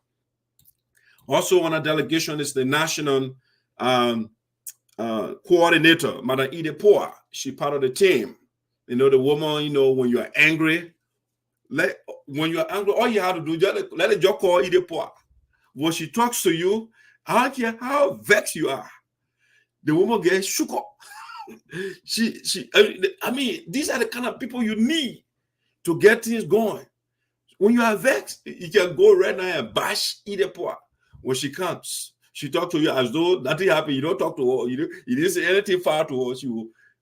Also on a delegation is the national coordinator, Madam Idepoa. She's part of the team. You know, the woman, you know, when you're angry, all you have to do, just let it just call Idepoa. When she talks to you, I don't care how vexed you are, the woman gets shook up. I mean, these are the kind of people you need to get things going. When you are vexed, you can go right now and bash Idepoa. When she comes, she talks to you as though nothing happened. You don't talk to her. You didn't say anything far to her.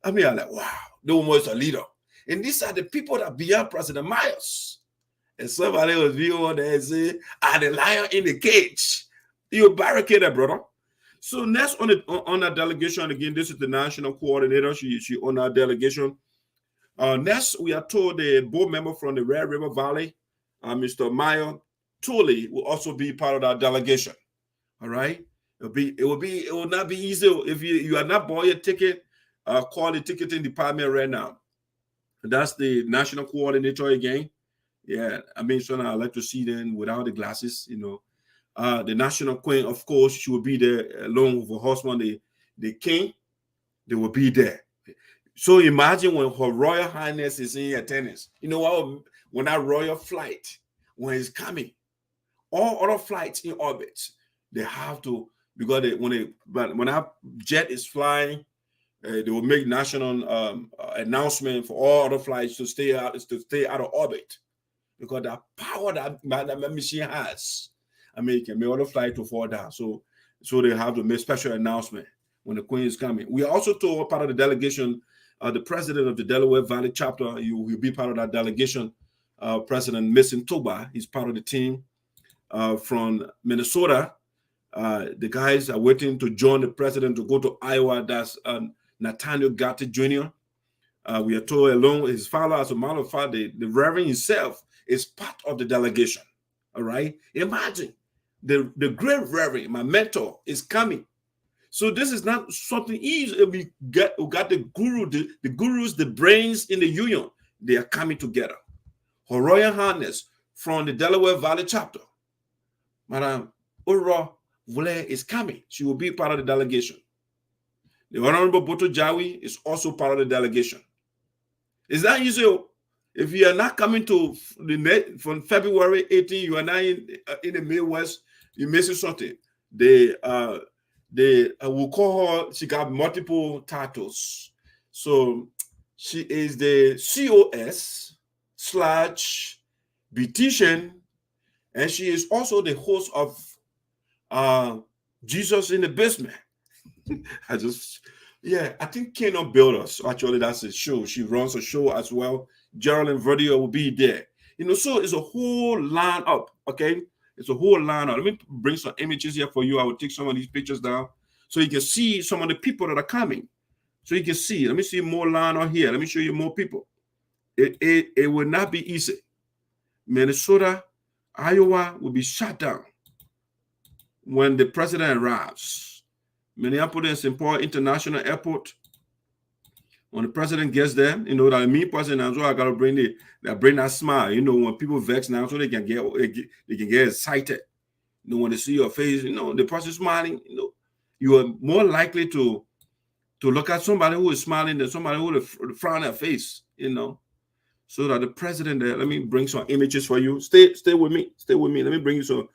I'm like, wow, the woman is a leader. And these are the people that beyond President Myers. And somebody was viewing there and say, the lion in the cage. You barricaded, brother. So next on that delegation, again, this is the national coordinator. She on our delegation. Next, we are told the board member from the Red River Valley, Mr. Maya Tully, will also be part of that delegation. All right. It will not be easy if you are not bought your ticket. Call the ticketing department right now. That's the national coordinator again. Yeah, I mean, so I like to see them without the glasses. You know, the national queen, of course, she will be there along with her husband, the king. They will be there. So imagine when Her Royal Highness is in attendance. You know what? When that royal flight, when it's coming, all other flights in orbit, they have to, because when that jet is flying, they will make national announcement for all other flights to stay out of orbit, because the power that machine has, I mean, it can make other flight to fall down. So they have to make special announcement when the Queen is coming. We are also told part of the delegation, the president of the Delaware Valley chapter, you will be part of that delegation. President Mason Toba, he's part of the team from Minnesota. The guys are waiting to join the president to go to Iowa. That's Nathaniel Gatti Jr. We are told along with his father, as a matter of fact, the Reverend himself is part of the delegation. All right. Imagine the great Reverend, my mentor, is coming. So this is not something easy. We got the guru, the gurus, the brains in the union. They are coming together. Her Royal Highness from the Delaware Valley chapter, Madam Ura Vule, is coming. She will be part of the delegation. The Honorable Boto Jawi is also part of the delegation. Is that easy? If you are not coming to from February 18, you are not in the Midwest, you're missing something. They will call her, she got multiple titles. So she is the COS/beautician, and she is also the host of Jesus in the Basement. I think Kingdom Builders, actually that's a show. She runs a show as well. Geraldine Verdier will be there. You know, so it's a whole lineup, okay? It's a whole lineup. Let me bring some images here for you. I will take some of these pictures down so you can see some of the people that are coming. So you can see. Let me see more lineup here. Let me show you more people. It will not be easy. Minnesota, Iowa will be shut down when the president arrives. Minneapolis St. Paul International Airport. When the president gets there, you know that me person as well, I gotta bring that smile. You know, when people vex now, so they can get excited. You know, when they see your face, you know, the person smiling, you know, you are more likely to look at somebody who is smiling than somebody who will frown their face, you know. So that the president there, let me bring some images for you. Stay with me. Stay with me. Let me bring you some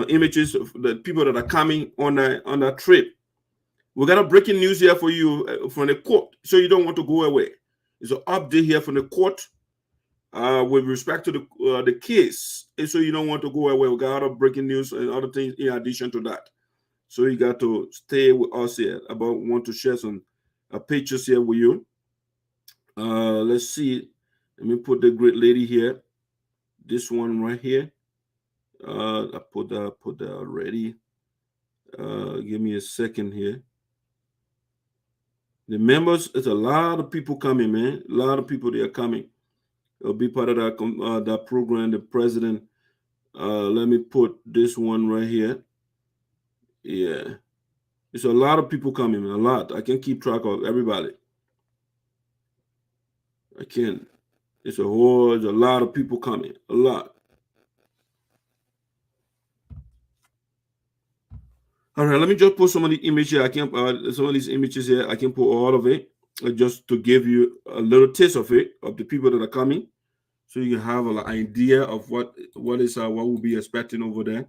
images of the people that are coming on that trip. We got a breaking news here for you from the court, so you don't want to go away. There's an update here from the court with respect to the case, and so you don't want to go away. We got other breaking news and other things in addition to that. So you got to stay with us here. Want to share some pictures here with you. Let's see. Let me put the great lady here. This one right here. I put that already. Give me a second here. The members, it's a lot of people coming, man. A lot of people, they are coming. They'll be part of that program. The president, let me put this one right here. Yeah. It's a lot of people coming, man. A lot. I can't keep track of everybody. I can't. There's a lot of people coming. A lot. All right, let me just put some of the images. I can some of these images here. I can put all of it just to give you a little taste of it, of the people that are coming, so you can have an idea of what we'll be expecting over there.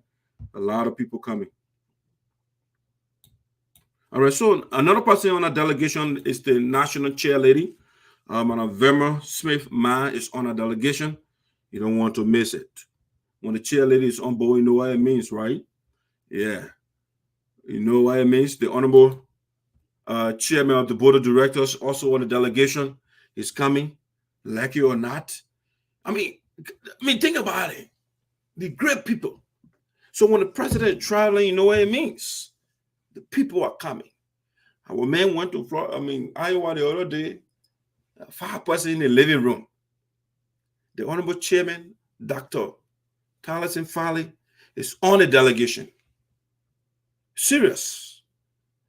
A lot of people coming. All right, so another person on our delegation is the national chair lady. Verma Smith-Ma is on our delegation. You don't want to miss it. When the chair lady is on board, you know what it means, right? Yeah. You know what it means? The honorable chairman of the board of directors, also on the delegation, is coming, like it or not. I mean, think about it. The great people. So when the president is traveling, you know what it means? The people are coming. Our man went to Iowa the other day, 5 persons in the living room. The honorable chairman, Dr. Carlson Farley, is on the delegation. Serious.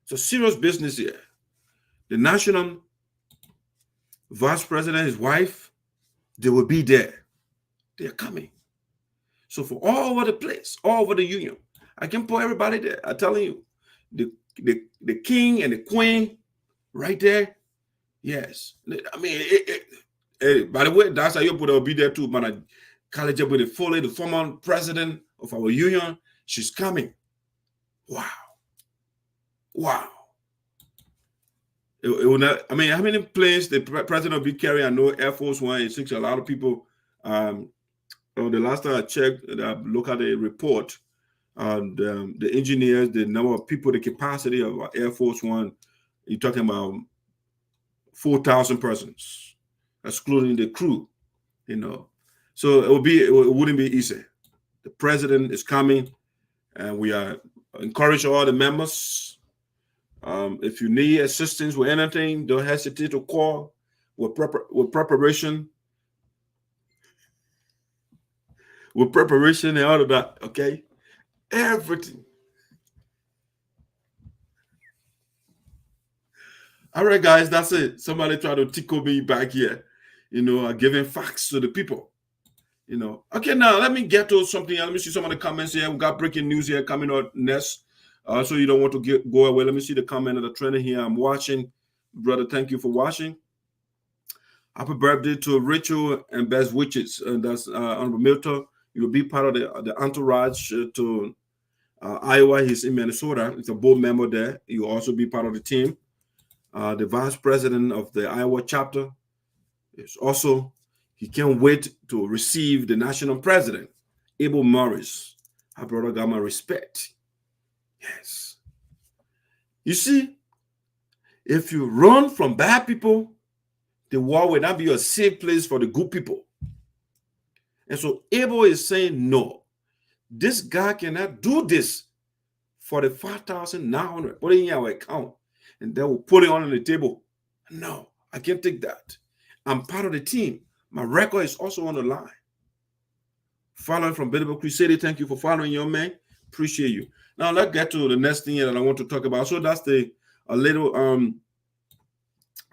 It's a serious business here. The national vice president, his wife, they will be there. They're coming. So for all over the place, all over the union, I can put everybody there. I'm telling you, the king and the queen right there. Yes. I mean, by the way, that's how you put will be there too. But College with the Foley, the former president of our union, she's coming. Wow. Wow. It will not, I mean, how many planes the president will be carrying? I know Air Force One, it takes a lot of people. The last time I checked, look at the report, the engineers, the number of people, the capacity of Air Force One, you're talking about 4,000 persons, excluding the crew, you know. So it wouldn't be easy. The president is coming, and we are encourage all the members. If you need assistance with anything, don't hesitate to call. With preparation. With preparation and all of that, okay? Everything. All right, guys, that's it. Somebody try to tickle me back here, you know, giving facts to the people, you know. Okay, now let me get to something. Let me see some of the comments here. We got breaking news here coming up next. So you don't want to go away. Let me see the comment of the trainer here. I'm watching. Brother, thank you for watching. Happy birthday to Rachel and Best Witches. And that's Honorable Milton. You will be part of the entourage to Iowa. He's in Minnesota. He's a board member there. You'll also be part of the team. The vice president of the Iowa chapter is also, he can't wait to receive the national president, Abel Morris. Our brother got my respect. Yes. You see, if you run from bad people, the war will not be a safe place for the good people. And so Abel is saying, no, this guy cannot do this for the 5,900. Put it in our account. And then we'll put it on the table. No, I can't take that. I'm part of the team. My record is also on the line. Following from Bible Crusade, thank you for following your man. Appreciate you. Now let's get to the next thing that I want to talk about. So that's a little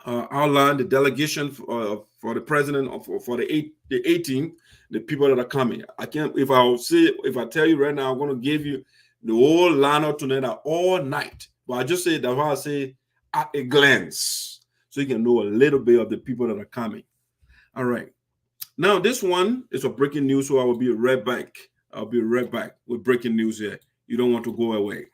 outline, the delegation for the president for the 18, the people that are coming. I can't, if I tell you right now, I'm going to give you the whole lineup tonight all night. But I just say that's why I say at a glance, so you can know a little bit of the people that are coming. All right. Now this one is a breaking news, so I will be right back. I'll be right back with breaking news here. You don't want to go away.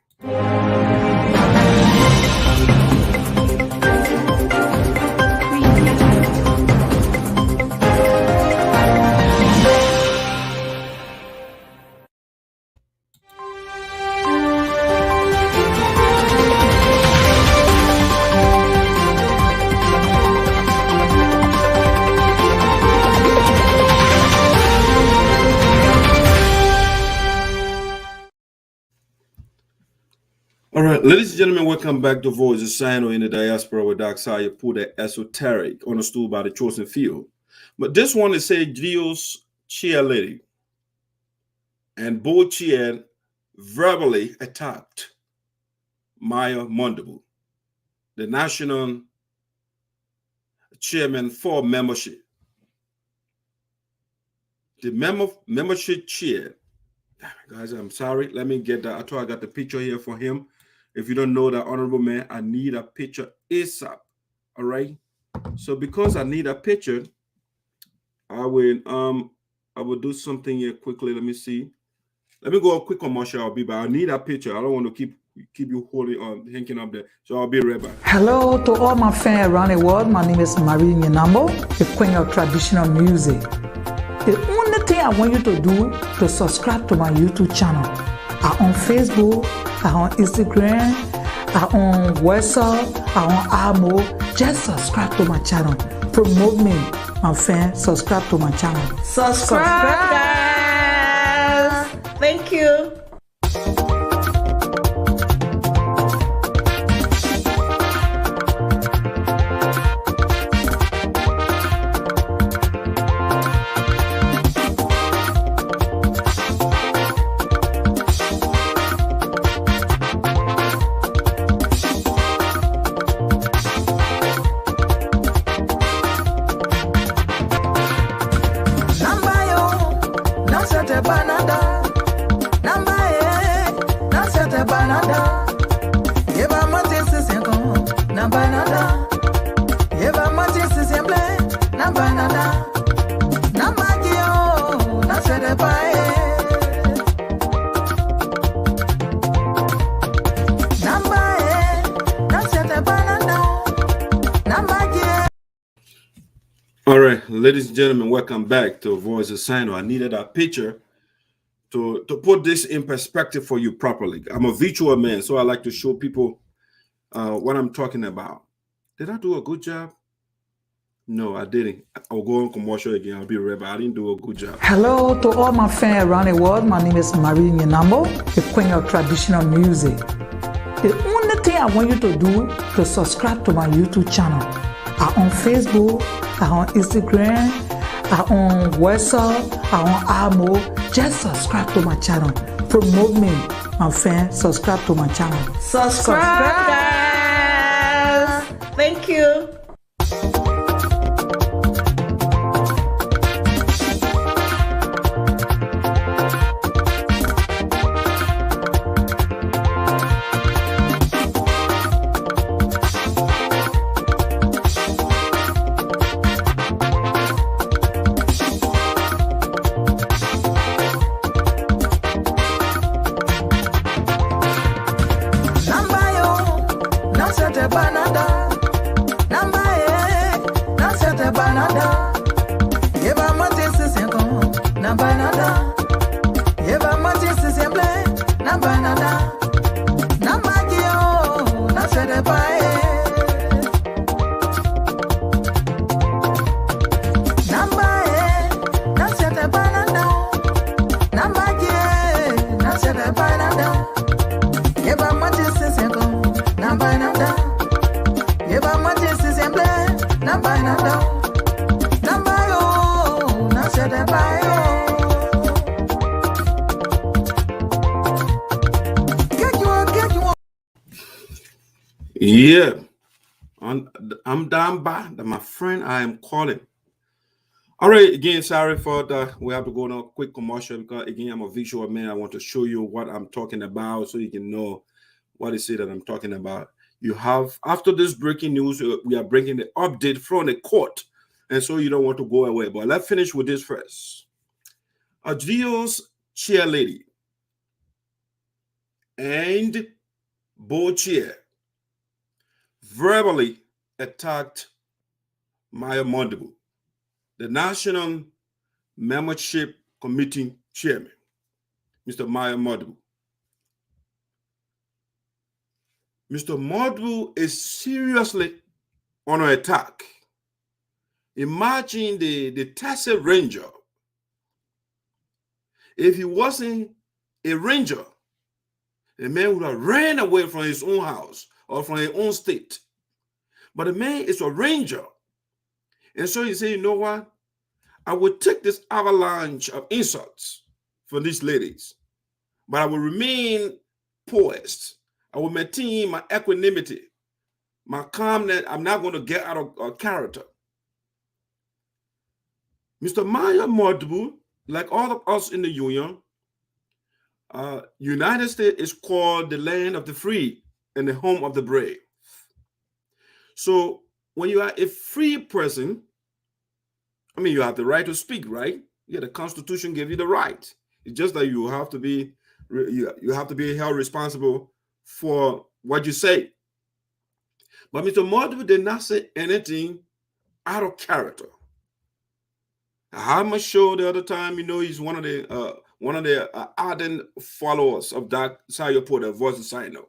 All right, ladies and gentlemen, welcome back to Voice of SINOE in the Diaspora with Dr. Saya put the esoteric on a stool by the chosen field. But this one is say Gleo's chair lady and both chair verbally attacked Maya Mondabu, the national chairman for membership. The membership chair. Guys, I'm sorry. Let me get that. I thought I got the picture here for him. If you don't know that honorable man, I need a picture ASAP. All right. So because I need a picture, I will do something here quickly. Let me see. Let me go a quick commercial. I'll be back. I need a picture. I don't want to keep you holding on, hanging up there. So I'll be right back. Hello to all my fans around the world. My name is Marie Nyenambo, the queen of traditional music. The only thing I want you to do to subscribe to my YouTube channel. I'm on Facebook, I'm on Instagram, I'm on WhatsApp, I'm on Amo. Just subscribe to my channel. Promote me, my fans. Subscribe to my channel. Subscribe, guys. Thank you. All right, ladies and gentlemen, welcome back to Voice of SINOE. I needed a picture to put this in perspective for you properly. I'm a visual man, so I like to show people what I'm talking about. Did I do a good job? No, I didn't. I'll go on commercial again. I'll be right back. I didn't do a good job. Hello to all my fans around the world. My name is Marie Nyenambo, the queen of traditional music. The only thing I want you to do to subscribe to my YouTube channel. I'm on Facebook, I'm on Instagram, I'm on WhatsApp, I'm on Amo. Just subscribe to my channel. Promote me, my fans. Subscribe to my channel. Subscribe, guys. Thank you. Yeah, I'm down by my friend. I am calling. All right, again, sorry for that. We have to go on a quick commercial because again, I'm a visual man. I want to show you what I'm talking about so you can know what is it that I'm talking about. You have, after this breaking news, we are bringing the update from the court, and so you don't want to go away. But let's finish with this first. A Geo's chair lady and board chair verbally attacked Maya Mondibu, the National Membership Committee Chairman, Mr. Maya Mondibu. Mr. Mondibu is seriously under attack. Imagine the Texas Ranger. If he wasn't a ranger, the man would have ran away from his own house or from his own state. But the man is a ranger. And so he said, you know what? I will take this avalanche of insults from these ladies, but I will remain poised. I will maintain my equanimity, my calmness. I'm not going to get out of character. Mr. Maya Mondibu like all of us in the Union, United States is called the land of the free and the home of the brave. So when you are a free person, I mean, you have the right to speak, right? Yeah, the Constitution gives you the right. It's just that you have to be held responsible for what you say. But Mr. Modibo did not say anything out of character. I had my show the other time. You know, he's one of the ardent followers of that Sarpo, the voice of SINOE.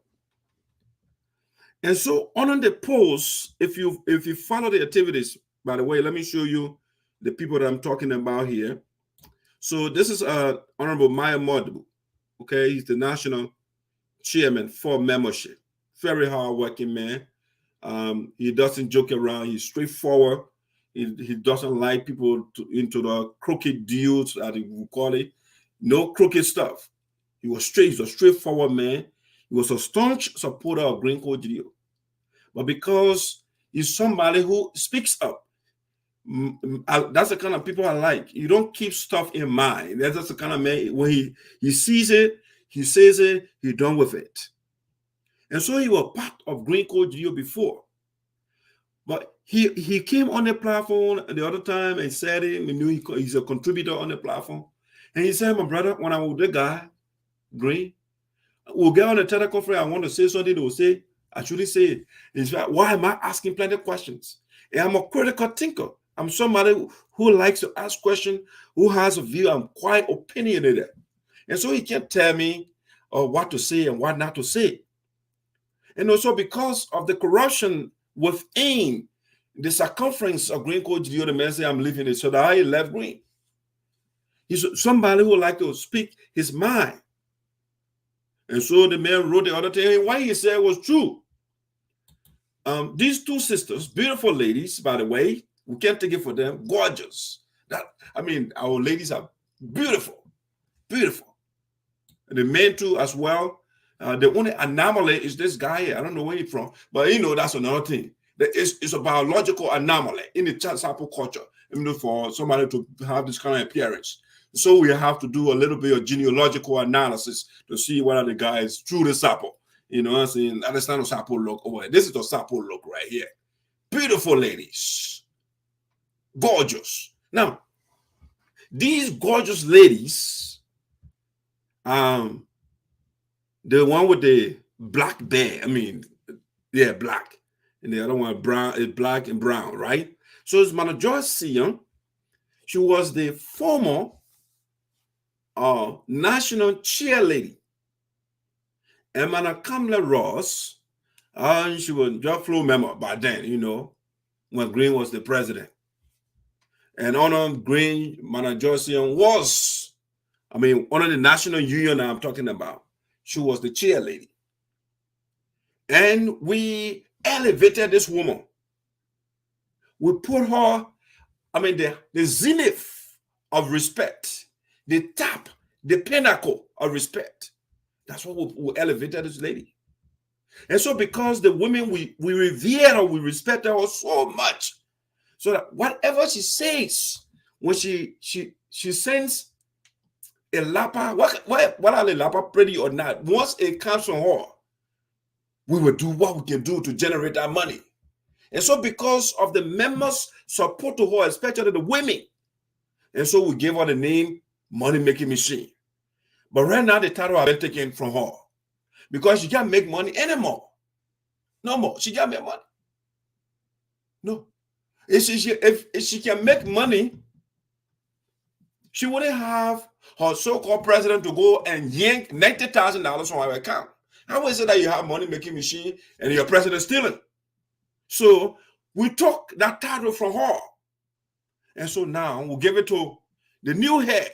And so on the post, if you follow the activities, by the way, let me show you the people that I'm talking about here. So this is Honorable Maya Modibo. Okay, he's the national chairman for membership. Very hardworking man. He doesn't joke around. He's straightforward. He doesn't like people into the crooked deals, that he would call it. No crooked stuff. He was straight. He's a straightforward man. He was a staunch supporter of Green Code Geleo. But because he's somebody who speaks up, that's the kind of people I like. You don't keep stuff in mind. That's the kind of man, when he sees it, he says it, he's done with it. And so he was part of Green Code Geleo before. But he came on the platform the other time and said it. We knew he's a contributor on the platform. And he said, my brother, when I was the guy, Greene, we'll get on the teleconference. I want to say something. They will say, I shouldn't say it. It's like, why am I asking plenty of questions? And I'm a critical thinker. I'm somebody who likes to ask questions, who has a view. I'm quite opinionated. And so he can't tell me what to say and what not to say. And also because of the corruption within the circumference of Green Code Geleo, the man say, I'm leaving it. So that I left Greene. He's somebody who would like to speak his mind. And so the man wrote the other thing, and what he said was true. These two sisters, beautiful ladies, by the way, we can't take it for them, gorgeous. Our ladies are beautiful, beautiful. And the men too as well. The only anomaly is this guy here. I don't know where he's from, but you know, that's another thing. It's a biological anomaly in the Sarpo culture, for somebody to have this kind of appearance. So we have to do a little bit of genealogical analysis to see whether the guy is true to Sarpo. You know what I'm saying? That's not a Sarpo look over here. This is the Sarpo look right here. Beautiful ladies. Gorgeous. Now, these gorgeous ladies, the one with the black bear, black. And the other one brown is black and brown, right? So it's Mana Joyce Sion. She was the former national cheerleader. And Mana Kamala Ross, she was just floor member by then, you know, when Greene was the president. And Honor Greene, Mana Joyce Sion was, under the national union I'm talking about. She was the cheerleader. And we elevated this woman. We put her, the zenith of respect, the top, the pinnacle of respect. That's what we elevated this lady. And so because the women, we revere her, we respect her so much, so that whatever she says, when she sends a lapa, what are the lapa, pretty or not, once it comes from her, we will do what we can do to generate that money. And so because of the members' support to her, especially the women, and so we gave her the name Money-Making Machine. But right now the title has been taken from her because she can't make money anymore. No more. She can't make money. No. If she can make money, she wouldn't have her so-called president to go and yank $90,000 from her account. How is it that you have money-making machine and your president stealing? So we took that title from her. And so now we'll give it to the new head,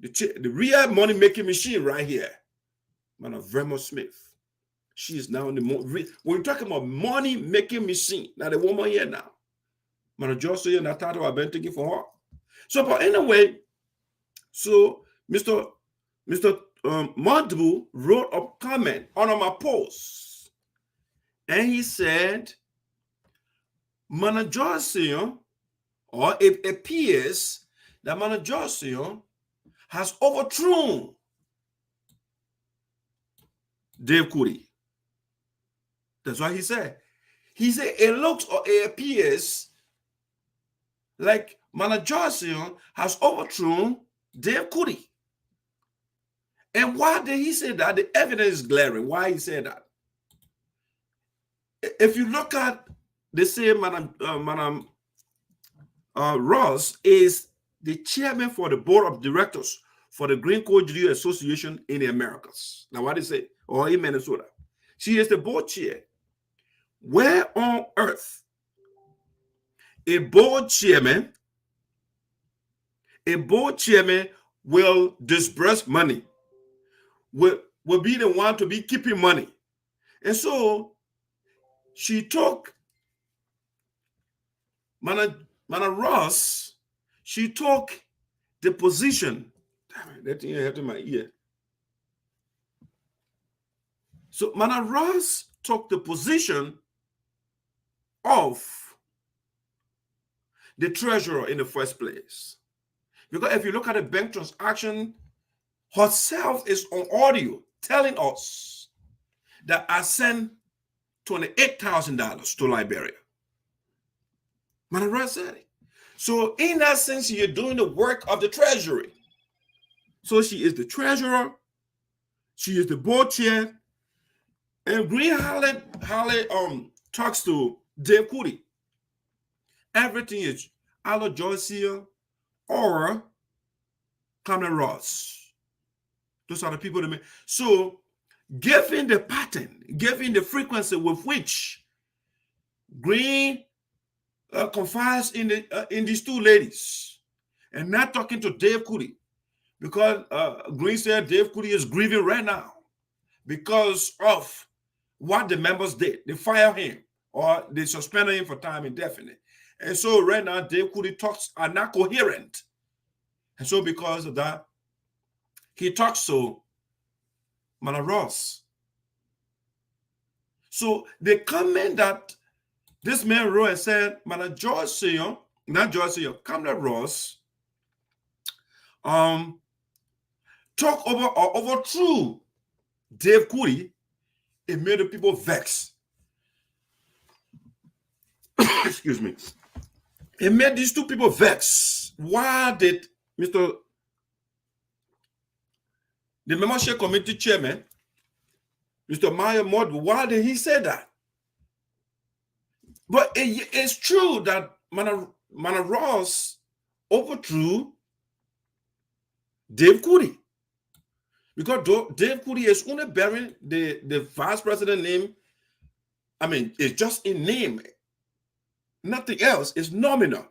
the real money-making machine right here, Madam Verma Smith. She is now the when we're talking about money-making machine. Now the woman here now, Madam Joyce, that title I've been taking for her. So, but anyway, so Mr. Modibo wrote a comment on my post, and he said, Mana Joyce, or it appears that Mana Johnson has overthrown Dave Kuti. That's what he said. He said it looks or it appears like Mana Johnson has overthrown Dave Kuti. And why did he say that? The evidence is glaring. Why he said that? If you look at the same Madam Ross is the chairman for the board of directors for the Green Geleo Association in the Americas. Now, what they say, or in Minnesota, she is the board chair. Where on earth a board chairman will disburse money, will be the one to be keeping money? And so she took Mana Ross, she took the position. Damn it, that thing hurt in my ear. So Mana Ross took the position of the treasurer in the first place. Because if you look at the bank transaction, herself is on audio telling us that I sent $28,000 to Liberia. Mana Ross said it. So in that sense, you're doing the work of the treasury. So she is the treasurer, she is the board chair, and Greene Holly talks to Dave Kuti. Everything is either Joyce or Kamala Ross. Those are the people that make. So given the pattern, given the frequency with which Greene confides in these two ladies, and not talking to Dave Kuti, because Greene said Dave Kuti is grieving right now because of what the members did. They fired him or they suspended him for time indefinite. And so right now, Dave Kuti talks are not coherent. And so because of that, he talks to Mana Ross. So the comment that this man wrote and said, Mana Kamala Ross, talk over or overthrew Dave Kuti, it made the people vex. Excuse me. It made these two people vex. Why did the membership committee chairman, Mr. Maya Modbu, why did he say that? But it's true that Mana Ross overthrew Dave Kuti. Because Dave Kuti is only bearing the vice president name. I mean, it's just in name. Nothing else. It's nominal.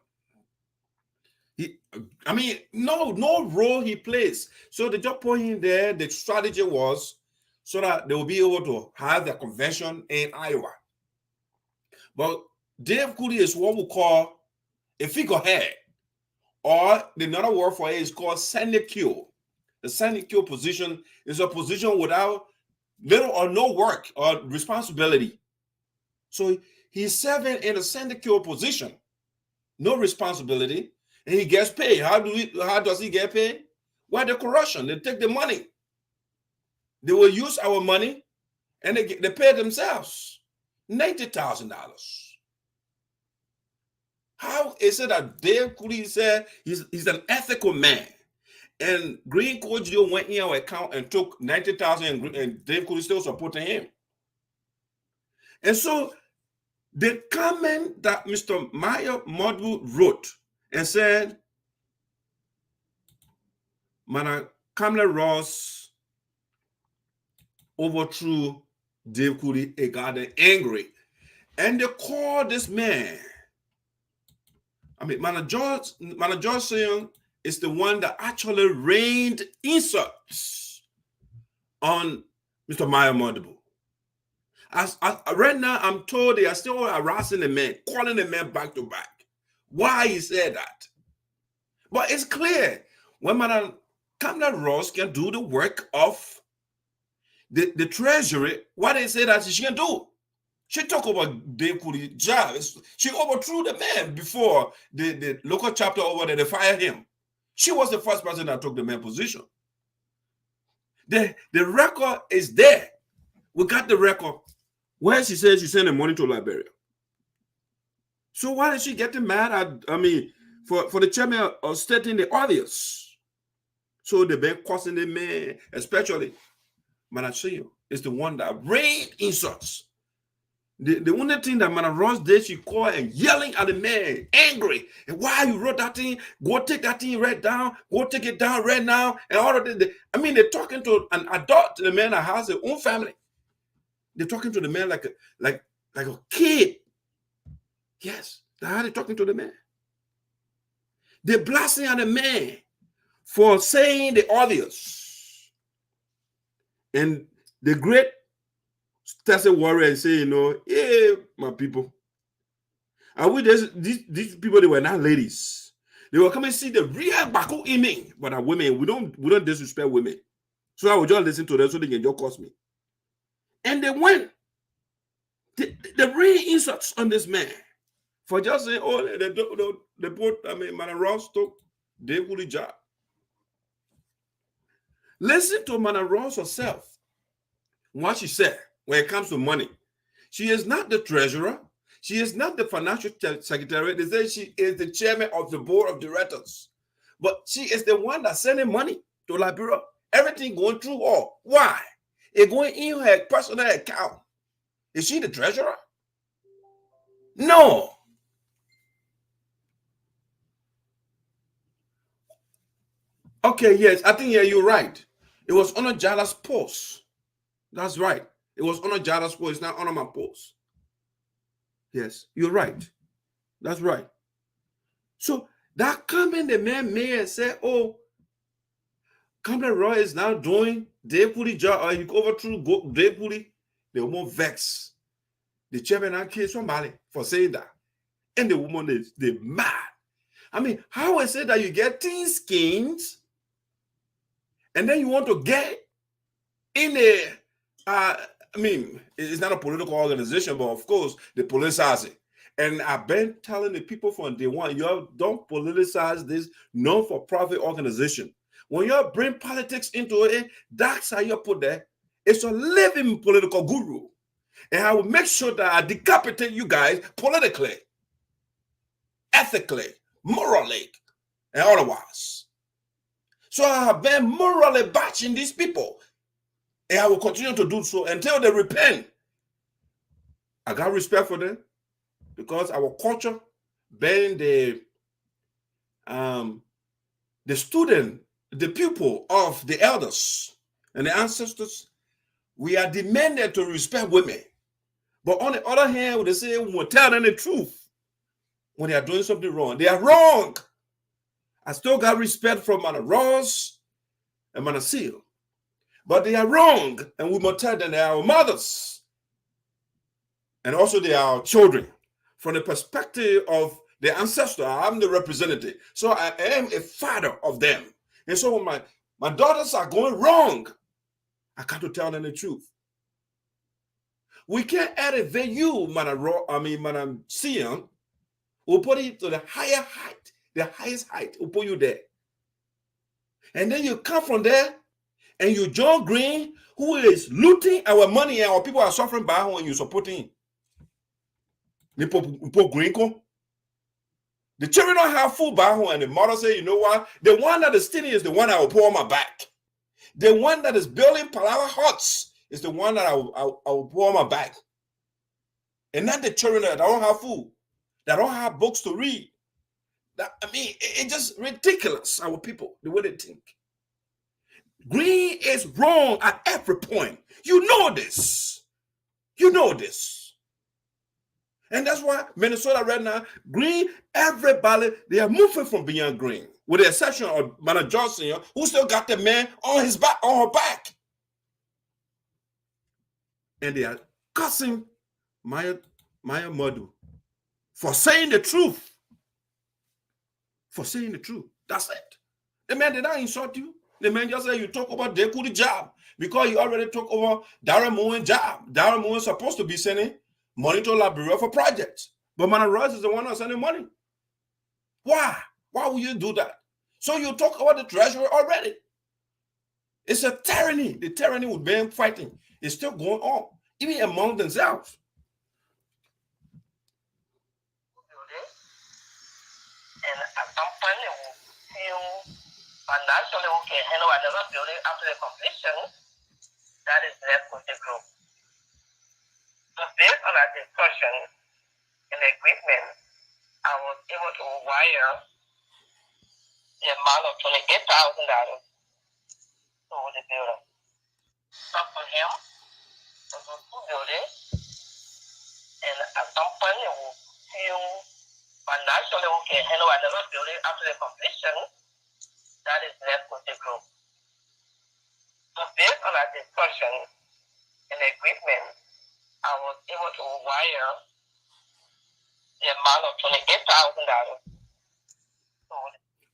No role he plays. So they just put him there. The strategy was so that they will be able to have their convention in Iowa. But Dave Kuti is what we call a figurehead, or another word for it is called sinecure. The sinecure position is a position without little or no work or responsibility. So he's serving in a sinecure position, no responsibility, and he gets paid. How does he get paid? Well, the corruption. They take the money. They will use our money, and they pay themselves $90,000. How is it that Dave Kuti said he's an ethical man, and Green Geleo went in our account and took $90,000, and Dave Kuti still supporting him? And so the comment that Mr. Maya Modbu wrote and said, Kamala Ross overthrew Dave Kuti, it got them angry. And they called this man. I mean, Mana Johnson is the one that actually rained insults on Mr. Maya Modbu. Right now, I'm told they are still harassing the man, calling the man back to back. Why he said that? But it's clear when Madam Kamala Ross can do the work of the treasury, what they say that she can do. She talked about Dave Kuti's job. She overthrew the man before the local chapter over there, they fired him. She was the first person that took the main position. The record is there. We got the record where she says she sent the money to Liberia. So why is she getting mad at, for the chairman of stating the obvious? So they've been causing the man, especially Manasio, is the one that rained insults. The only thing that Mana Ross did, she called and yelling at the man, angry. And why you wrote that thing? Go take that thing right down. Go take it down right now. And all of that. They're talking to an adult, the man that has their own family. They're talking to the man like a kid. Yes, that's how they're talking to the man. They're blasting at the man for saying the obvious. And the great Tested warrior and say, yeah, my people. And with these people, they were not ladies. They were coming to see the real Baku iming, but are women. We don't disrespect women. So I will just listen to them so they can just cost me. And they went. They rain insults on this man for just saying, they put, Mana Ross took the holy job. Listen to Mana Ross herself. What she said. When it comes to money, she is not the treasurer. She is not the financial secretary. They say she is the chairman of the board of directors. But she is the one that's sending money to Liberia. Everything going through her. Why? It going in her personal account. Is she the treasurer? No. Okay, yes. I think, you're right. It was on Jala's post. That's right. It was on Jada's post. It's not on my post. Yes, you're right. That's right. So that comment the man may say, Company Roy is now doing Deputy job, or he overthrew Deputy. They were more vexed. The chairman and killed somebody for saying that. And the woman, they mad. How is it that you get thin skins and then you want to get in a it's not a political organization, but of course, they politicize it. And I've been telling the people from day one, you don't politicize this non-for-profit organization. When you bring politics into it, that's how you put there. It's a living political guru. And I will make sure that I decapitate you guys politically, ethically, morally, and otherwise. So I have been morally bashing these people. And I will continue to do so until they repent. I got respect for them because our culture, being the student, the pupil of the elders and the ancestors, we are demanded to respect women. But on the other hand, they say we will tell them the truth when they are doing something wrong. They are wrong. I still got respect from Mana Ross and Mana Seal. But they are wrong, and we must tell them they are our mothers. And also they are our children. From the perspective of the ancestor, I'm the representative. So I am a father of them. And so when my daughters are going wrong, I got to tell them the truth. We can't elevate you, Madam Sion. We'll put it to the higher height, the highest height. We'll put you there. And then you come from there, and you join Greene, who is looting our money and our people are suffering by when you supporting. The children don't have food by home, and the mother say, you know what? The one that is stealing is the one I will pour on my back. The one that is building Palawa huts is the one that I will pour on my back. And not the children that don't have food, that don't have books to read. It's just ridiculous, our people, the way they think. Greene is wrong at every point. You know this. You know this. And that's why Minnesota right now, Greene, everybody, they are moving from beyond Greene, with the exception of Mana Johnson, who still got the man on his back, on her back. And they are cussing Maya Modu for saying the truth. For saying the truth. That's it. The man did not insult you. The man just said you talk about Deputy job because you already took over Darren Moen's job. Darren Moen is supposed to be sending money to Liberia for projects. But Mana Ross is the one that's sending money. Why? Why would you do that? So you talk about the treasury already. It's a tyranny. The tyranny with them fighting is still going on, even among themselves. And at some point, they will feel financially okay, handle another building after the completion that is left with the group. So based on our discussion and agreement, I was able to wire the amount of $28,000 to the building. Talk to him to do 2 buildings, and at some point, they will feel financially okay, handle another building after the completion that is left with the group. So based on our discussion and agreement, I was able to wire the amount of $28,000.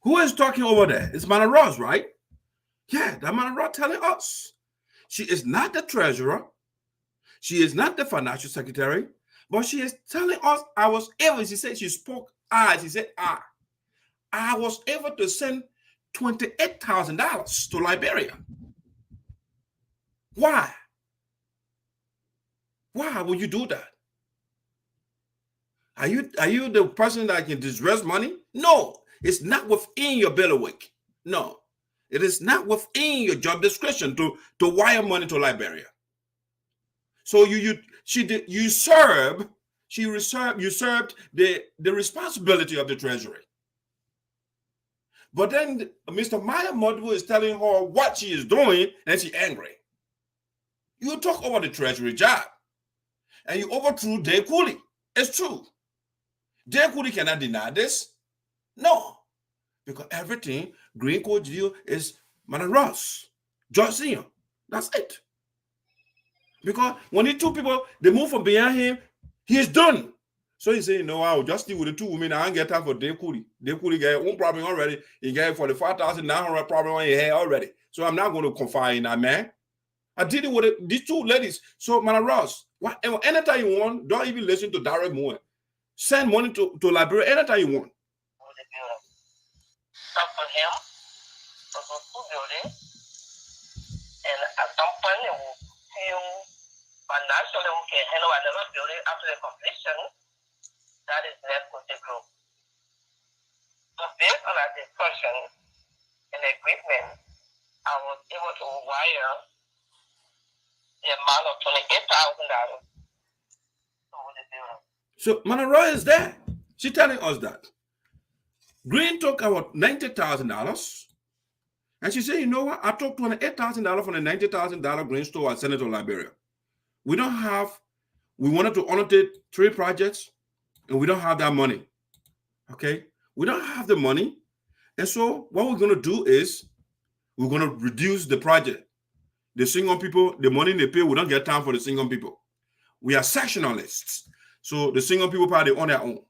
Who is talking over there? It's Mana Ross, right? Yeah, that Mana Ross telling us. She is not the treasurer. She is not the financial secretary, but she is telling us, I was able, she said she spoke I, she said I was able to send $28,000 to Liberia. Why? Why would you do that? Are you the person that can disperse money? No, it's not within your bailiwick. No, it is not within your job description to wire money to Liberia. So she usurped the responsibility of the treasury. But then Mr. Maya Modwu is telling her what she is doing, and she's angry. You talk over the treasury job, and you overthrew Dave Cooley. It's true. Dave Cooley cannot deny this. No, because everything Green Code Geo is Mana Ross, George Senior. That's it. Because when he took people, they move from behind him, he is done. So he said, no, I'll just deal with the 2 women. I don't get time for Dave Cooley. Dave Cooley got one problem already. He got $45,900 problem on his head already. So I'm not going to confide in that man. I did it with these 2 ladies. So Mana Ross, anytime you want, don't even listen to direct movement. Send money to Liberia anytime you want. Talk to him to do 2 buildings, and at some point, they will feel financially okay, handle another building after the completion that is left with the group. So based on our discussion and agreement, I was able to wire the amount of $28,000 to the building. So Mana Roy is there. She's telling us that. Greene took about $90,000, and she said, you know what? I took $28,000 from the $90,000 Greene store at Senator Liberia. We wanted to annotate 3 projects, and we don't have that money. Okay? We don't have the money. And so what we're going to do is we're going to reduce the project. The single people, the money they pay, we don't get time for the single people. We are sectionalists. So the single people probably on their own.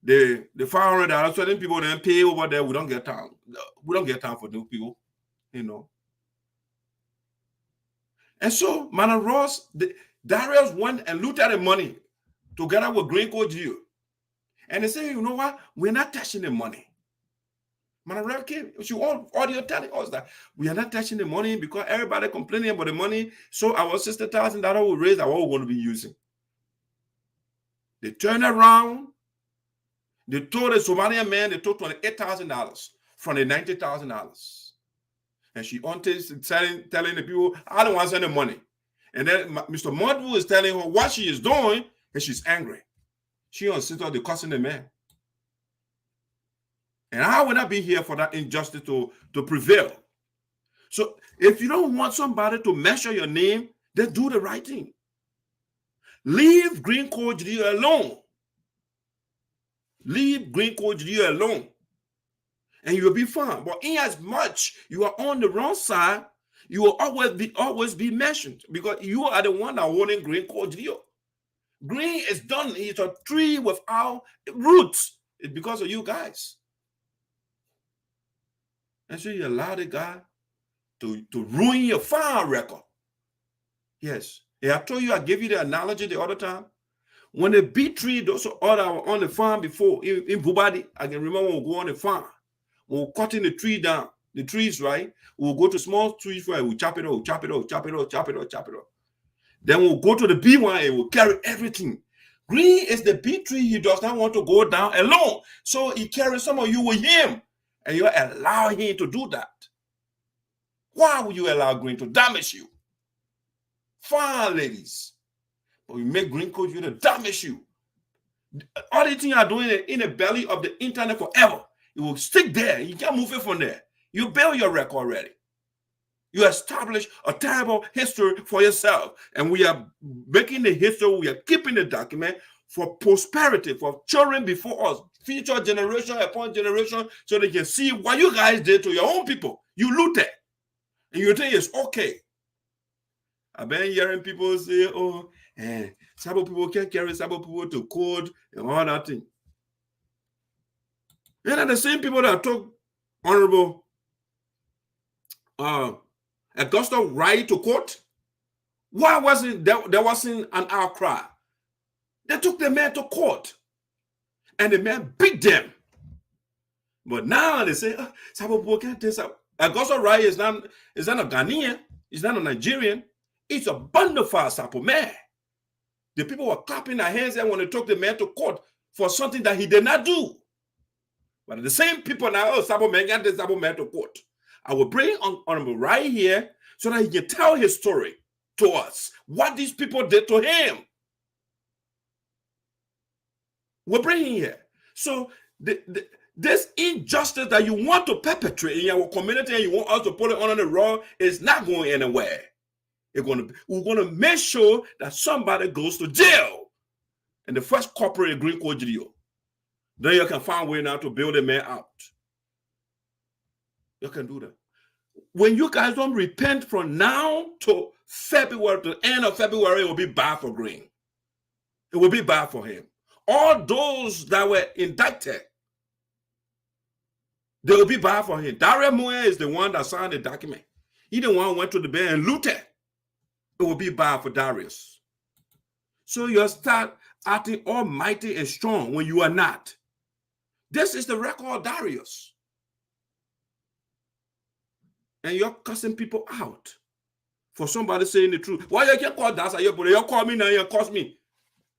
The $500, certain people then pay over there. We don't get time. We don't get time for those people, you know. And so Mana Ross, Darius went and looked at the money together with Green Code Geo. And they say, you know what? We're not touching the money. Mana Ross came, she on audio telling us that we are not touching the money because everybody complaining about the money. So our $60,000 we raised are what we're going to be using. They turned around. They told the Somalian man they took $28,000 from the $90,000. And she wanted telling the people, I don't want to send the money. And then Mr. Modwu is telling her what she is doing, and she's angry. She insists on cussing the man. And I will not be here for that injustice to prevail. So if you don't want somebody to measure your name, then do the right thing. Leave Green Code Geo alone. Leave Green Code Geo alone. And you will be fine. But in as much you are on the wrong side, you will always be mentioned because you are the one that wanted Green Code Geo. Green is done. It's a tree without roots. It's because of you guys. And so you allow the guy to ruin your farm record. Yes. And I told you, I gave you the analogy the other time. When the big tree, those other were on the farm before, in Bubadi, I can remember when we go on the farm. When we're cutting the tree down, the trees, right? We'll go to small trees where we'll chop it off, chop it off, chop it off, chop it off, chop it off. Then we'll go to the big one and we'll carry everything. Greene is the big tree. He does not want to go down alone. So he carries some of you with him. And you allow him to do that. Why would you allow Greene to damage you? Fine, ladies. But you make Greene coach you to damage you. All the things you are doing in the belly of the internet forever. It will stick there. You can't move it from there. You build your record already. You establish a terrible history for yourself. And we are making the history, we are keeping the document for prosperity, for children before us, future generation upon generation, so they can see what you guys did to your own people. You looted. And you think it's okay. I've been hearing people say, oh, Sarpo people can't carry Sarpo people to court and all that thing. And are the same people that took Honorable Augusta Wright to court. Why wasn't there wasn't an outcry? They took the man to court, and the man beat them. But now they say, Sarpo people can't take Sarpo. Augusta Wright is not a Ghanaian. He's not a Nigerian. It's a bonafide Sarpo man. The people were clapping their hands and when they took the man to court for something that he did not do. But the same people now, Sarpo man got the Sarpo man to court. I will bring Honorable right here so that he can tell his story to us. What these people did to him. We're bringing here. So this injustice that you want to perpetrate in your community and you want us to put it on the road is not going anywhere. We're going to make sure that somebody goes to jail. And the first corporate is Greene Court Geleo. Then you can find a way now to build a man out. You can do that. When you guys don't repent from now to February, to the end of February, it will be bad for Greene. It will be bad for him. All those that were indicted, they will be bad for him. Daria Moe is the one that signed the document. He the one who went to the bank and looted. It will be bad for Darius. So you start acting almighty and strong when you are not. This is the record of Darius. And you're cussing people out for somebody saying the truth. Why you can't call that? You call me now, you cuss me.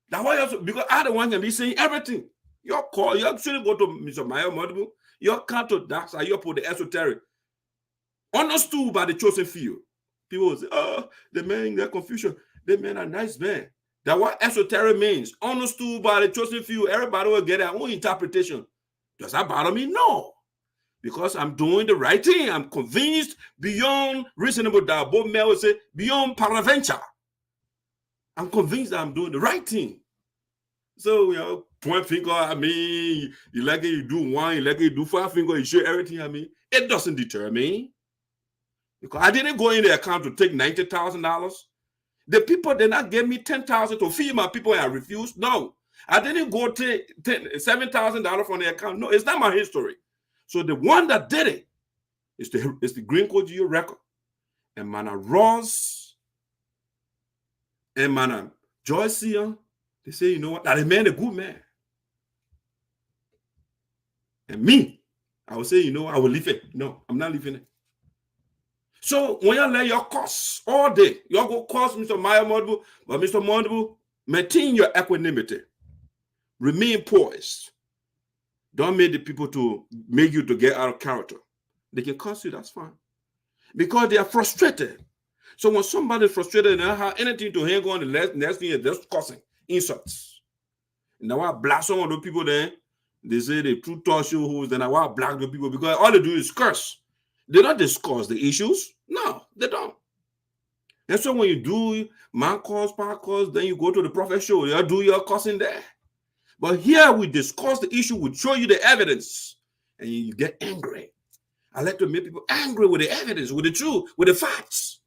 That's why you because I the one can be saying everything. You shouldn't go to Mr. Mayo Modibo. You can't to that. You put the esoteric. Understood by the chosen few. People will say, oh, the men in their confusion. The men are nice men. That's what esoteric means. Understood by the chosen few. Everybody will get their own interpretation. Does that bother me? No. Because I'm doing the right thing. I'm convinced beyond reasonable doubt. Both men will say, beyond paraventure. I'm convinced that I'm doing the right thing. So, point finger at me. You like it, you do one. You like it, you do 5 fingers. You show everything at me. It doesn't deter me. Because I didn't go in the account to take $90,000. The people did not give me $10,000 to feed my people and I refused. No. I didn't go take $7,000 from the account. No, it's not my history. So the one that did it is the Greene Court Geleo record. And Mana Ross and Mana Joyce, they say, you know what? That the man a good man. And me, I will say, you know, I will leave it. No, I'm not leaving it. So when you let your costs all day, you go cost Mr. Maya Modibo, but Mr. Modibo, maintain your equanimity. Remain poised. Don't make the people to make you to get out of character. They can cost you, that's fine. Because they are frustrated. So when somebody is frustrated and they don't have anything to hang on, the next thing is just cussing, insults. And now I black some of those people there. They say they true talk show hoes, then I want to black the people because all they do is curse. They don't discuss the issues. No, they don't. And so when you do man calls, power calls, then you go to the prophet show. You do your cussing there. But here we discuss the issue, we show you the evidence, and you get angry. I like to make people angry with the evidence, with the truth, with the facts.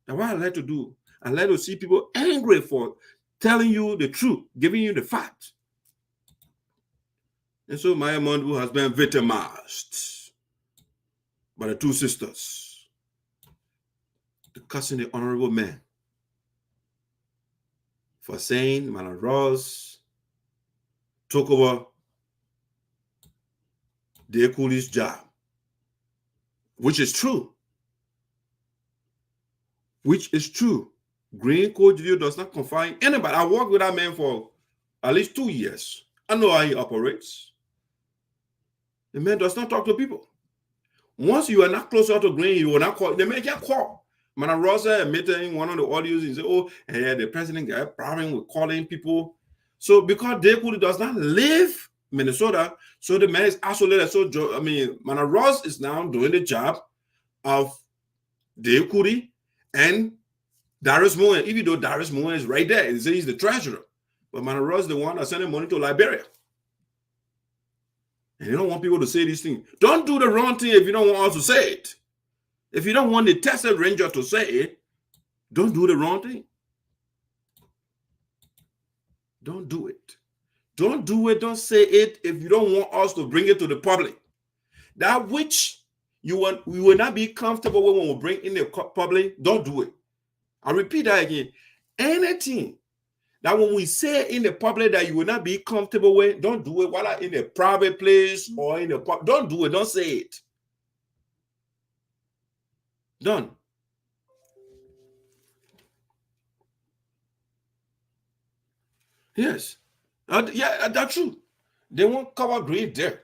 That's what I like to do. I like to see people angry for telling you the truth, giving you the fact. And so Maya Modibo has been victimized by the two sisters, the cussing the honorable man for saying Mana Ross took over the coolest job, which is true. Which is true. Greene Code Geleo does not confine anybody. I worked with that man for at least 2 years. I know how he operates. The man does not talk to people. Once you are not closer to Greene, you will not call. The man can't call. Mana Rosa admitted in one of the audios, he said, oh, yeah, the president got a problem with calling people. So because Dekuli does not live Minnesota, so the man is isolated. So, I mean, Mana Ross is now doing the job of Dekuli and Darius Moen, even though Darius Moen is right there. He's the treasurer. But Mana Ross is the one that's sending money to Liberia. And you don't want people to say these things. Don't do the wrong thing if you don't want us to say it. If you don't want the Texas Ranger to say it, don't do the wrong thing. Don't do it. Don't do it. Don't say it if you don't want us to bring it to the public. That which we will not be comfortable with when we bring in the public, don't do it. I repeat that again. Anything that when we say in the public that you will not be comfortable with, don't do it. Whether in a private place or in the public, don't do it. Don't say it. Done. Yes. Yeah, that's true. They won't cover Greene there.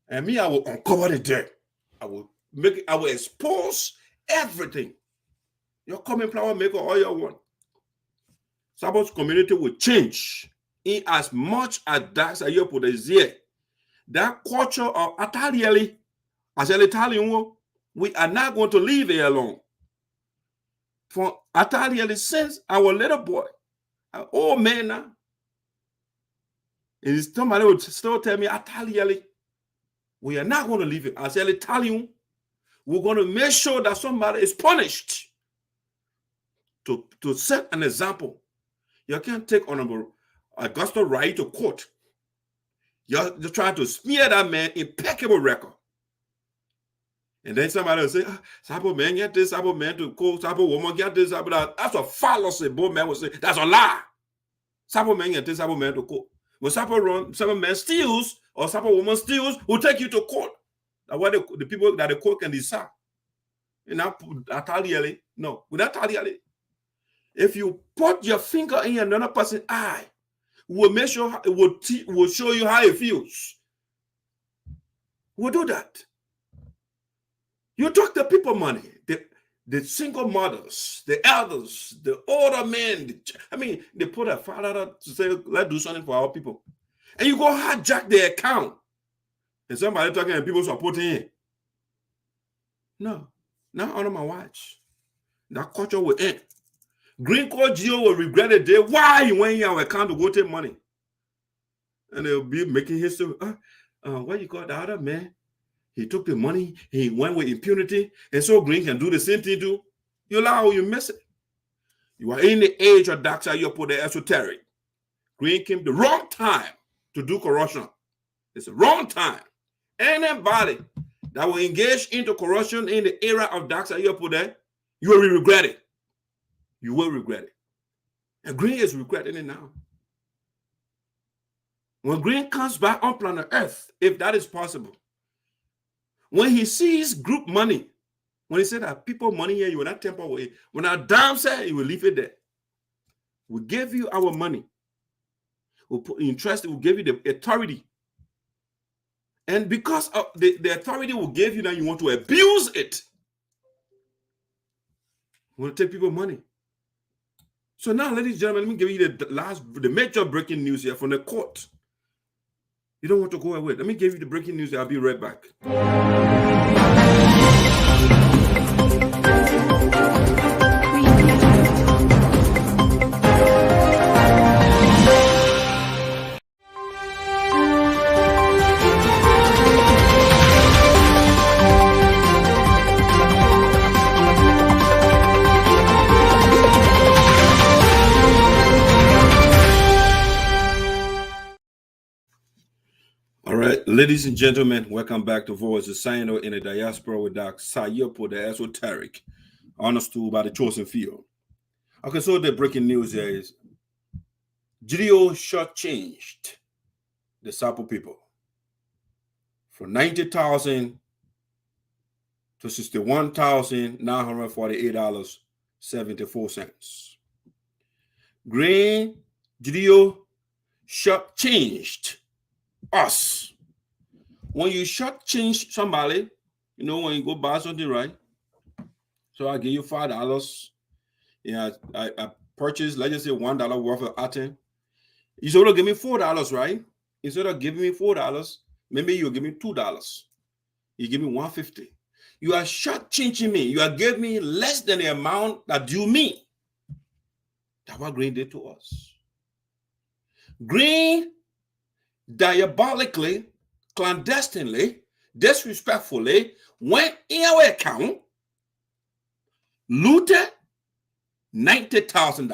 And me, I will uncover the dirt. I will make it, I will expose everything. Your common flower maker, all you want. Sarpo's community will change in as much as that's a year put is here. That culture of Italian, as an Italian, we are not going to leave it alone. For Italian, since our little boy, an old man now, and somebody would still tell me, Italian, we are not going to leave it. As an Italian, we're going to make sure that somebody is punished to set an example. You can't take Honorable Augusta Wright to court. You're trying to smear that man impeccable record. And then somebody will say, Sarpo man get this, Sarpo man to court, Sarpo woman get this, Sarpo that. That's a fallacy. Both men will say, that's a lie. Sarpo man get this, Sarpo man to court. When Sarpo man steals or Sarpo woman steals, will take you to court. That's what the people that the court can decide. And not Italian. No, without Italian. If you put your finger in another person's eye, we'll make sure it will show you how it feels. We'll do that. You talk to people money, the single mothers, the elders, the older men. They put a father out to say, let's do something for our people. And you go hijack their account. And somebody talking and people supporting him. No, not under my watch. That culture will end. Greene Code Geleo will regret the day why he went in our account to go take money. And they'll be making history. What you call the other man? He took the money, he went with impunity, and so Greene can do the same thing too. You allow, you miss it. You are in the age of Dr. You put the esoteric. Greene came the wrong time to do corruption. It's the wrong time. Anybody that will engage into corruption in the era of Dr. You put there, you will regret it. You will regret it. And Greene is regretting it now. When Greene comes back on planet Earth, if that is possible, when he sees group money, when he said that people money here, you will not tamper with it. When our damn said, he will leave it there. We give you our money. We'll put in trust, we'll give you the authority. And because of the authority will give you, now you want to abuse it. You want to take people money. So now, ladies and gentlemen, let me give you the major breaking news here from the court. You don't want to go away. Let me give you the breaking news. I'll be right back. Ladies and gentlemen, welcome back to Voice of SINOE in the Diaspora with Dr. Sarpo, the Esoteric, understood by the chosen field. Okay, so the breaking news here is Geleo shortchanged the Sarpo people. from $90,000 to $61,948.74. Greene, Geleo shortchanged us. When you shortchange somebody, you know, when you go buy something, right? So I give you $5. Yeah, I purchased, let's just say $1 worth of item. You sort of give me $4, right? Instead of giving me $4, maybe you give me $2. You give me $1.50. You are shortchanging me. You are giving me less than the amount that due me. That's what Greene did to us. Greene diabolically, clandestinely, disrespectfully went in our account, looted $90,000.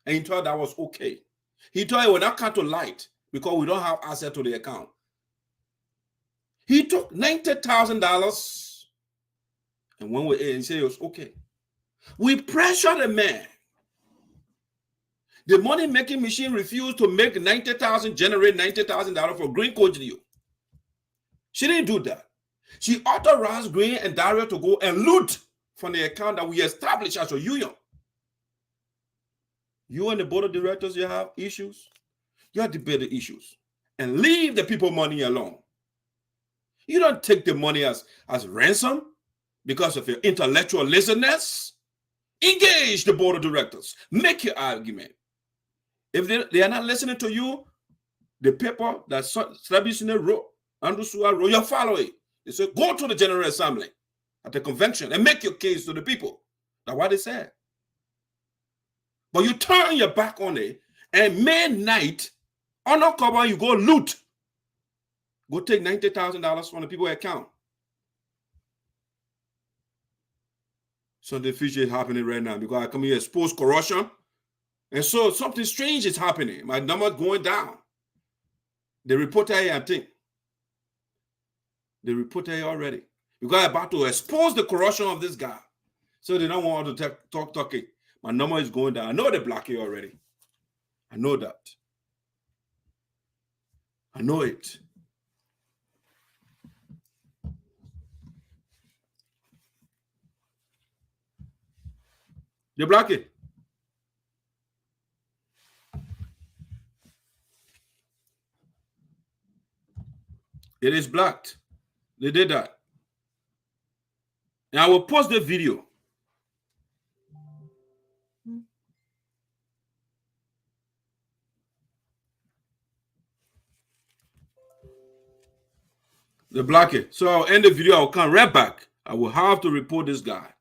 And he thought that was okay. He thought it would not come to light because we don't have access to the account. He took $90,000 and when we he said it was okay. We pressured the man. The money-making machine refused to make $90,000, generate $90,000 for Greene Coach Leo. She didn't do that. She authorized Greene and Dario to go and loot from the account that we established as a union. You and the board of directors, you have issues. You have to debate the issues and leave the people money alone. You don't take the money as ransom because of your intellectual laziness. Engage the board of directors. Make your argument. If they are not listening to you, the paper that Slabisine wrote, Andrew Sua wrote, you follow it. They say, go to the General Assembly at the convention and make your case to the people. That's what they said. But you turn your back on it, and midnight, on October, you go loot. Go take $90,000 from the people's account. Something fishy is happening right now because I come here expose corruption. And so something strange is happening. My number going down. The reporter here, I think. The reporter here already. Because I'm about to expose the corruption of this guy. So they don't want to talk it. My number is going down. I know they block it already. I know that. I know it. They block it. It is blocked. They did that. And I will post the video. They block it. So I'll end the video. I'll come right back. I will have to report this guy.